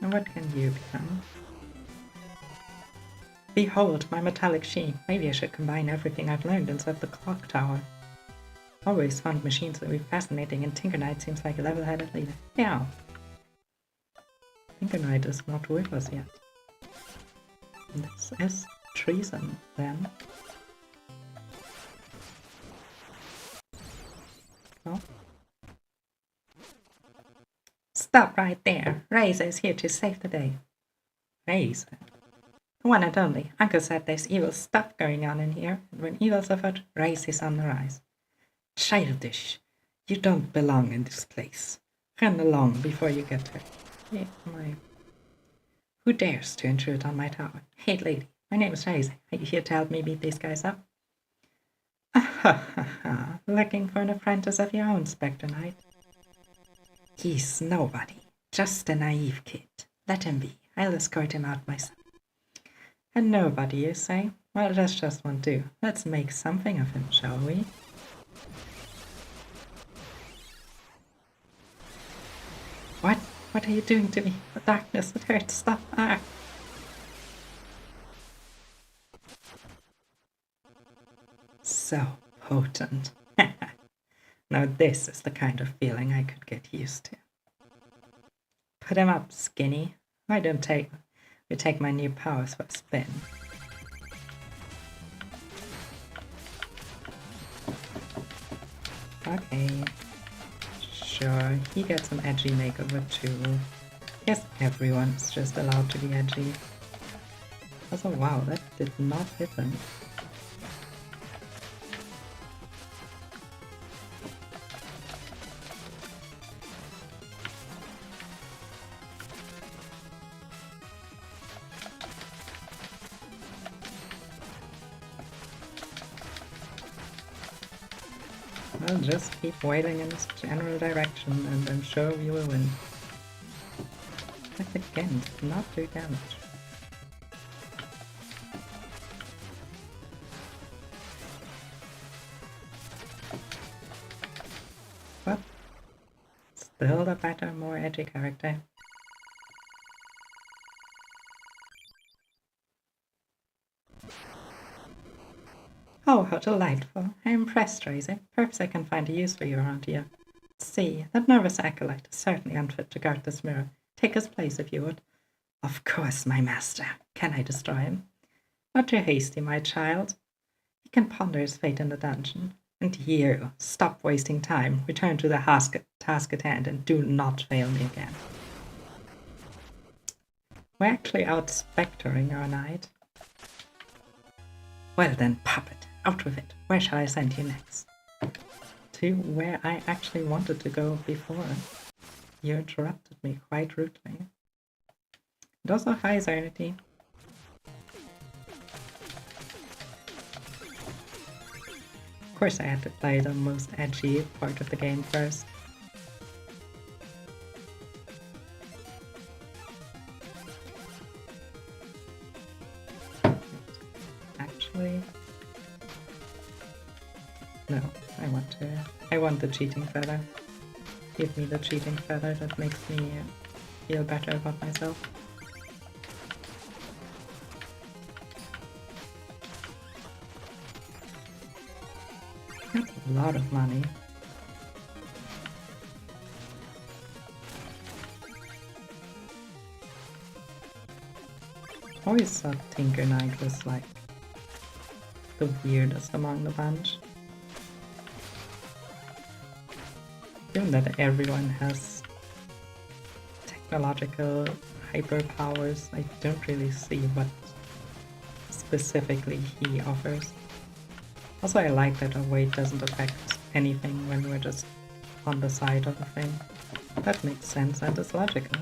And what can you become? Behold my metallic sheen. Maybe I should combine everything I've learned inside the clock tower. Always found machines to be fascinating, and Tinker Knight seems like a level-headed leader. Yeah. Tinker Knight is not with us yet. This is treason, then. Oh. Stop right there. Razor is here to save the day. Razor? The one and only. Uncle said there's evil stuff going on in here, and when evil's afoot, Razor is on the rise. Childish. You don't belong in this place. Run along before you get hurt. Yeah, Who dares to intrude on my tower? Hey, lady, my name is Razor. Are you here to help me beat these guys up? Ah, looking for an apprentice of your own, Spectre Knight? He's nobody. Just a naive kid. Let him be. I'll escort him out myself. A nobody, you say? Well, that's just one too. Let's make something of him, shall we? What? What are you doing to me? The darkness, it hurts. Stop. Ah! So potent. Now this is the kind of feeling I could get used to. Put him up, Skinny. Why don't we take my new powers for a spin? Okay. Sure, he gets an edgy makeover too. Yes, everyone's just allowed to be edgy. Also, wow, that did not hit him. Well, just keep wailing in this general direction and I'm sure we will win. That again did not do damage. But still the better, more edgy character. Oh, how delightful. I'm impressed, Rosie. Perhaps I can find a use for you around here. See, that nervous acolyte is certainly unfit to guard this mirror. Take his place if you would. Of course, my master. Can I destroy him? Not too hasty, my child. He can ponder his fate in the dungeon. And you, stop wasting time. Return to the task at hand and do not fail me again. We're actually out spectering our knight. Well then, puppet, out with it. Where shall I send you next? To where I actually wanted to go before. You interrupted me quite rudely. And also, hi Zernity. Of course I had to play the most edgy part of the game first. Actually... no, I want the cheating feather. Give me the cheating feather, that makes me feel better about myself. That's a lot of money. Always thought Tinker Knight was like the weirdest among the bunch. Given that everyone has technological hyperpowers, I don't really see what specifically he offers. Also, I like that our weight doesn't affect anything when we're just on the side of the thing. That makes sense and is logical.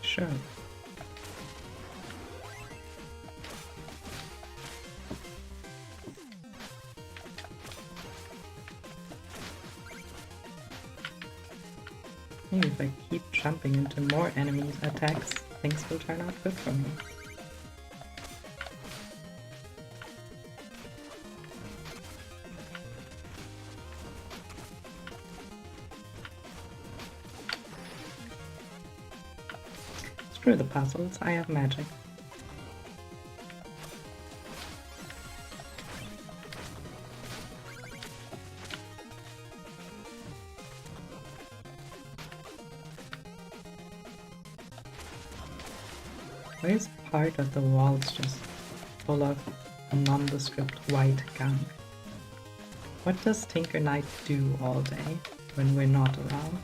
Sure. Maybe if I keep jumping into more enemies' attacks, things will turn out good for me. Screw the puzzles, I have magic. Why is part of the walls just full of nondescript white gunk? What does Tinker Knight do all day when we're not around?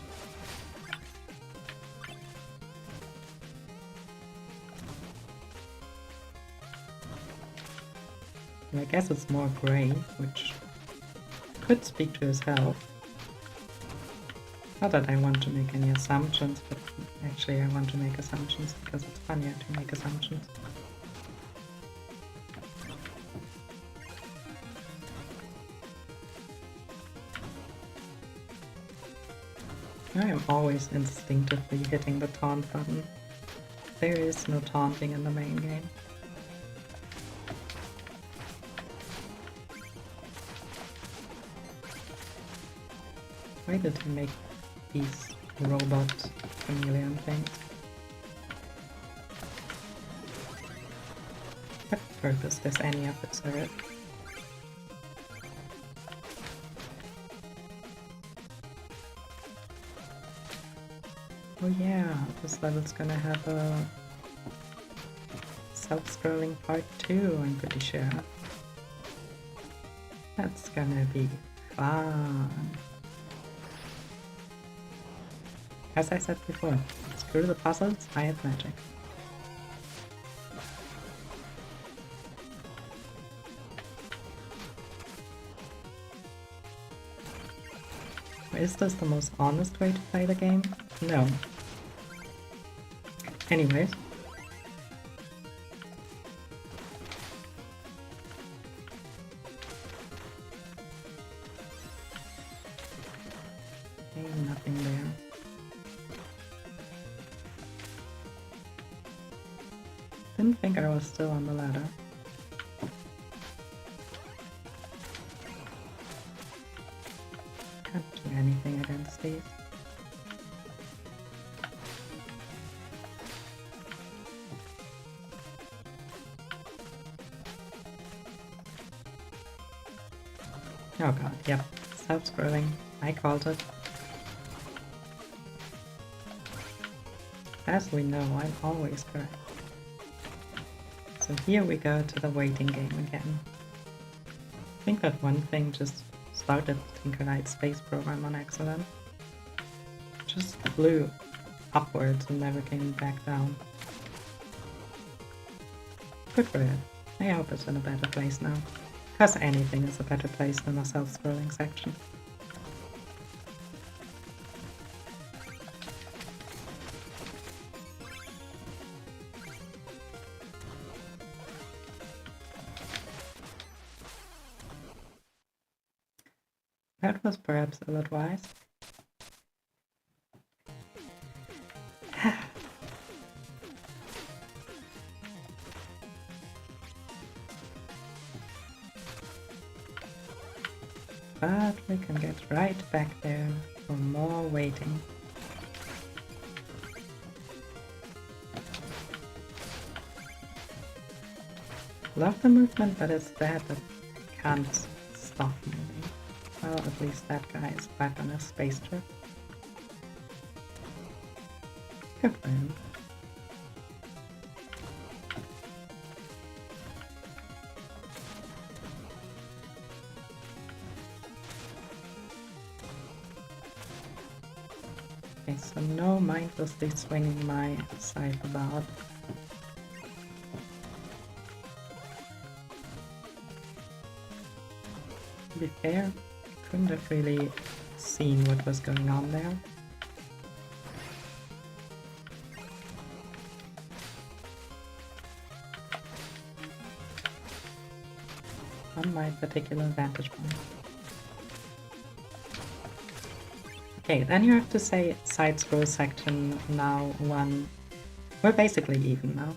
I guess it's more grey, which could speak to his health. Not that I want to make any assumptions, but actually I want to make assumptions because it's funnier to make assumptions. I am always instinctively hitting the taunt button. There is no taunting in the main game. Why did he make these robot chameleon things? What purpose does any of it serve? Oh yeah, this level's gonna have a self-scrolling part 2, I'm pretty sure. That's gonna be fun. As I said before, screw the puzzles, I have magic. Is this the most honest way to play the game? No. Anyways. Okay, nothing there. Didn't think I was still on the ladder. Can't do anything against these. Oh god, yep. Self-scrolling. I called it. As we know, I'm always correct. So here we go to the waiting game again. I think that one thing just started the Tinkerite space program on accident. Just flew upwards and never came back down. Good for it. I hope it's in a better place now. Because anything is a better place than a self-scrolling section. That was perhaps ill-advised. But we can get right back there for more waiting. Love the movement, but it's that can't stop moving. Well, at least that guy is back on a space trip. Good for him. Okay, so no mindlessly swinging my scythe about. To be fair, I couldn't have really seen what was going on there. On my particular vantage point. Okay, then you have to say side scroll section now 1. We're basically even now.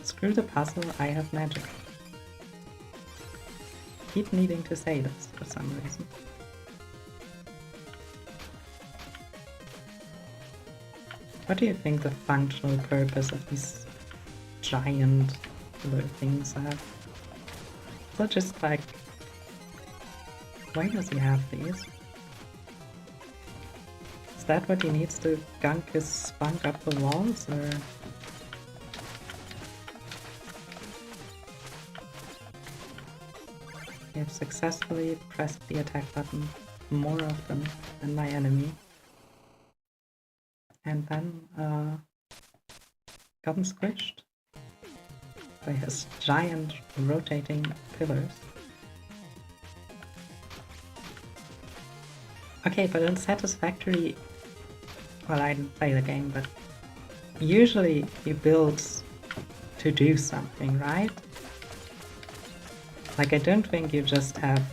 Screw the puzzle, I have magic. Keep needing to say this for some reason. What do you think the functional purpose of these giant little things are? So just like, why does he have these? Is that what he needs to gunk his spunk up the walls, or? I have successfully pressed the attack button more often than my enemy. And then, gotten squished by his giant rotating pillars. Okay, but in Satisfactory, well, I didn't play the game, but usually he builds to do something, right? Like, I don't think you just have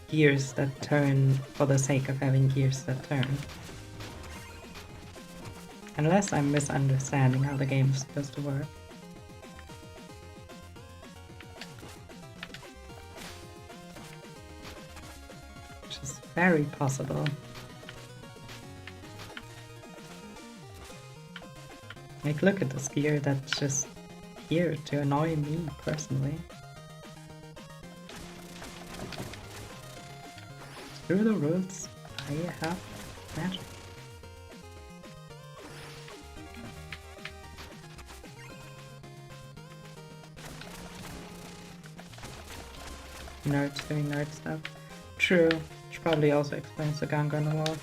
gears that turn for the sake of having gears that turn. Unless I'm misunderstanding how the game is supposed to work. Which is very possible. Like, look at this gear that's just here to annoy me personally. Screw the rules, I have magic. nerds doing nerd stuff. True, which probably also explains the gunk on the wall.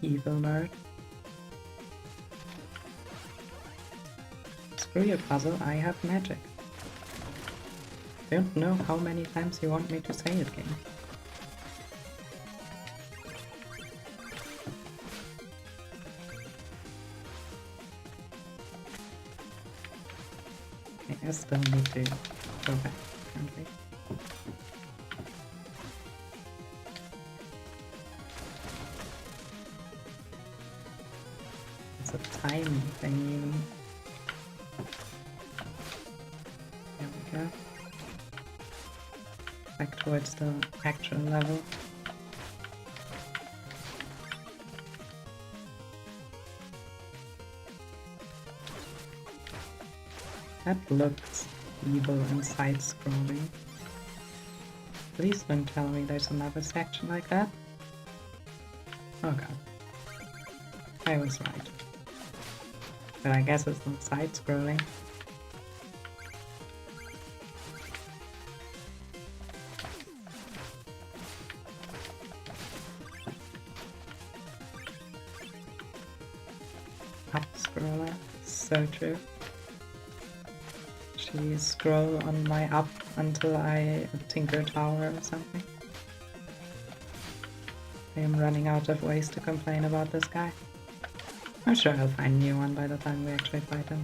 Evil nerd. Screw your puzzle, I have magic. Don't know how many times you want me to say it, game. Okay, I still need to go back, apparently. It's a time thing even. There we go. Back towards the actual level. That looks evil and side-scrolling. Please don't tell me there's another section like that. Oh god. I was right. But I guess it's not side-scrolling. Up-scroller. So true. She scroll on my up until I tinker tower or something. I am running out of ways to complain about this guy. I'm sure I'll find a new one by the time we actually fight him.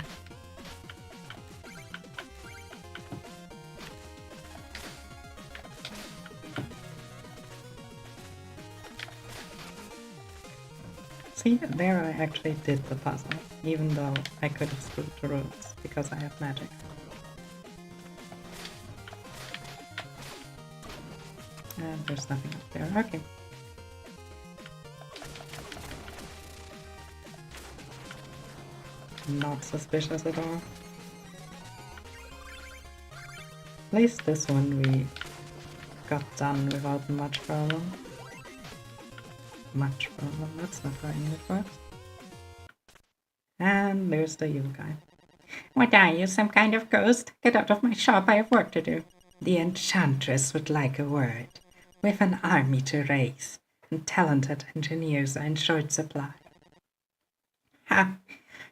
See, there I actually did the puzzle, even though I could have screwed the rules, because I have magic. And there's nothing up there, okay. Not suspicious at all. At least this one we got done without much problem. Much problem, that's not how English works. And there's the evil guy. What are you, some kind of ghost? Get out of my shop, I have work to do. The Enchantress would like a word. With an army to raise, and talented engineers are in short supply. Ha!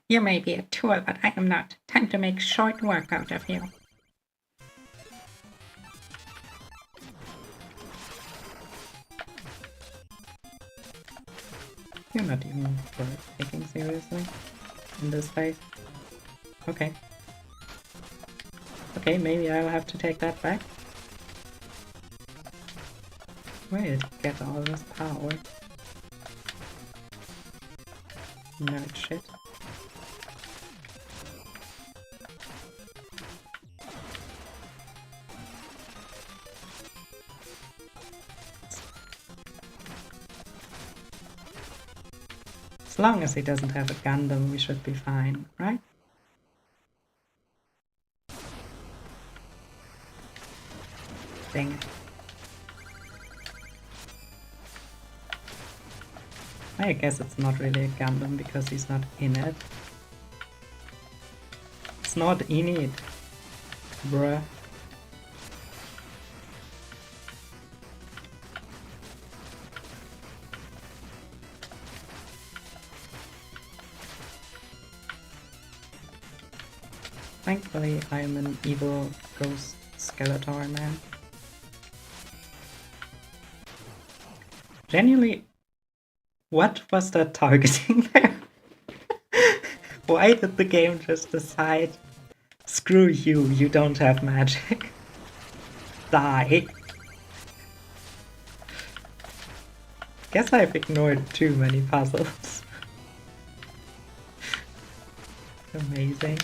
You may be a tool, but I am not. Time to make short work out of you. You're not even worth taking seriously in this phase. Okay. Okay, maybe I'll have to take that back. Where did you get all this power? Nerd shit. As long as he doesn't have a Gundam, we should be fine, right? Dang it. I guess it's not really a Gundam because he's not in it. It's not in it, bruh. Thankfully, I'm an evil ghost Skeletor man. Genuinely, what was that targeting there? Why did the game just decide, screw you, you don't have magic. Die. Guess I've ignored too many puzzles. Amazing.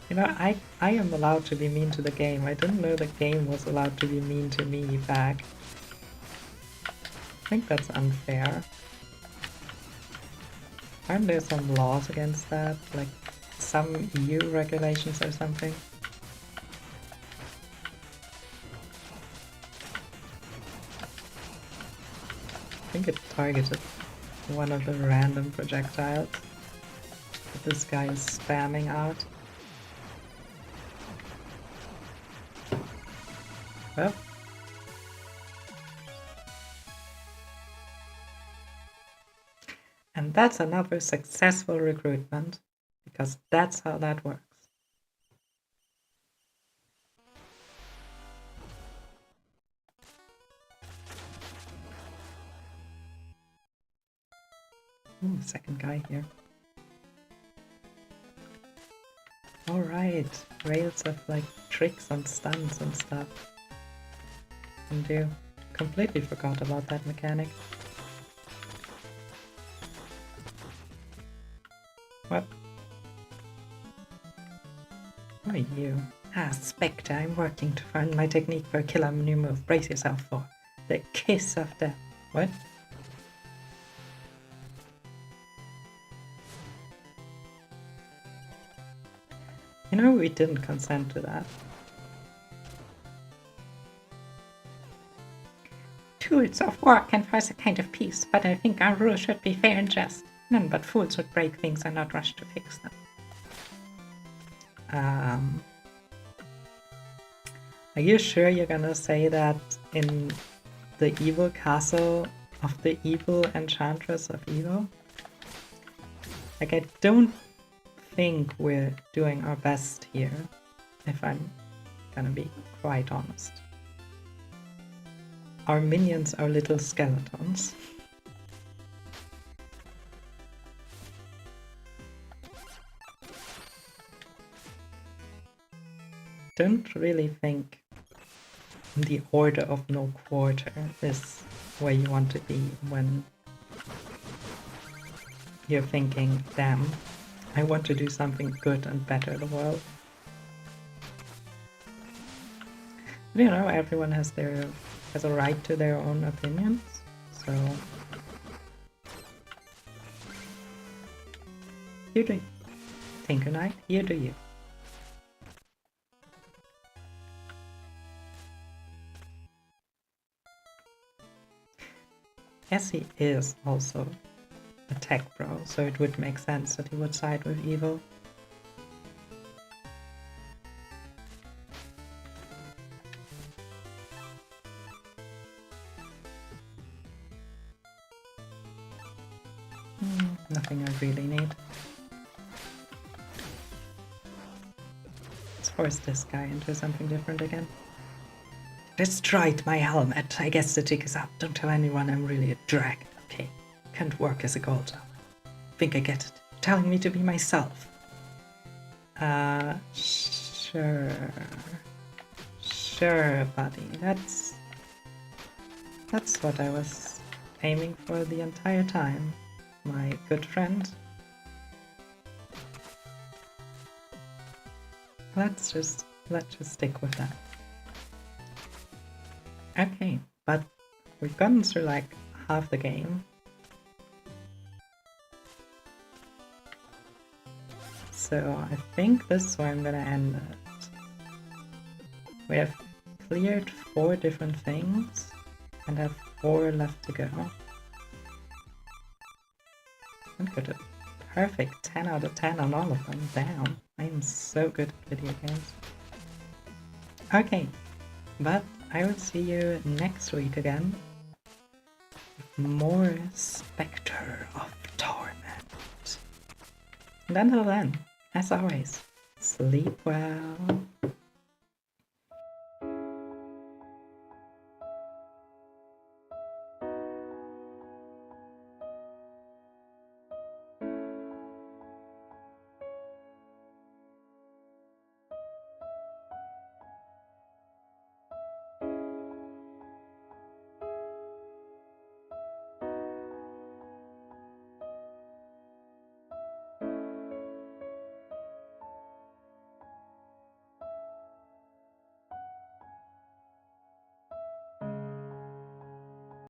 You know, I am allowed to be mean to the game. I didn't know the game was allowed to be mean to me back. I think that's unfair. Aren't there some laws against that? Like some EU regulations or something? think it targeted one of the random projectiles that this guy is spamming out. Well. And that's another successful recruitment, because that's how that works. Ooh, second guy here. Alright, Rails have like tricks and stunts and stuff. And you completely forgot about that mechanic. What? Who are you? Ah, Spectre, I'm working to find my technique for a killer new move. Brace yourself for the kiss of death. What? You know, we didn't consent to that. Tools of war can force a kind of peace, but I think our rules should be fair and just. None but fools would break things and not rush to fix them. Are you sure you're gonna say that in the evil castle of the evil enchantress of evil? Like, I don't think we're doing our best here, if I'm gonna be quite honest. Our minions are little skeletons. Don't really think the order of no quarter is where you want to be when you're thinking, damn, I want to do something good and better the world. You know, everyone has a right to their own opinions, so you do. Tinker Knight, you do you. Essie is also a tech bro, so it would make sense that he would side with evil. Nothing I really need. Let's force this guy into something different again. Destroyed my helmet. I guess the jig is up. Don't tell anyone I'm really a dragon, okay? Can't work as a gold. Think I get it. Telling me to be myself. Sure. Sure, buddy. That's what I was aiming for the entire time, my good friend. Let's just stick with that. Okay, but we've gotten through like half the game. So I think this is where I'm gonna end it. We have cleared 4 different things and have 4 left to go. I've got a perfect 10 out of 10 on all of them. Damn, I am so good at video games. Okay, but I will see you next week again with more Specter of Torment. And until then, as always, sleep well.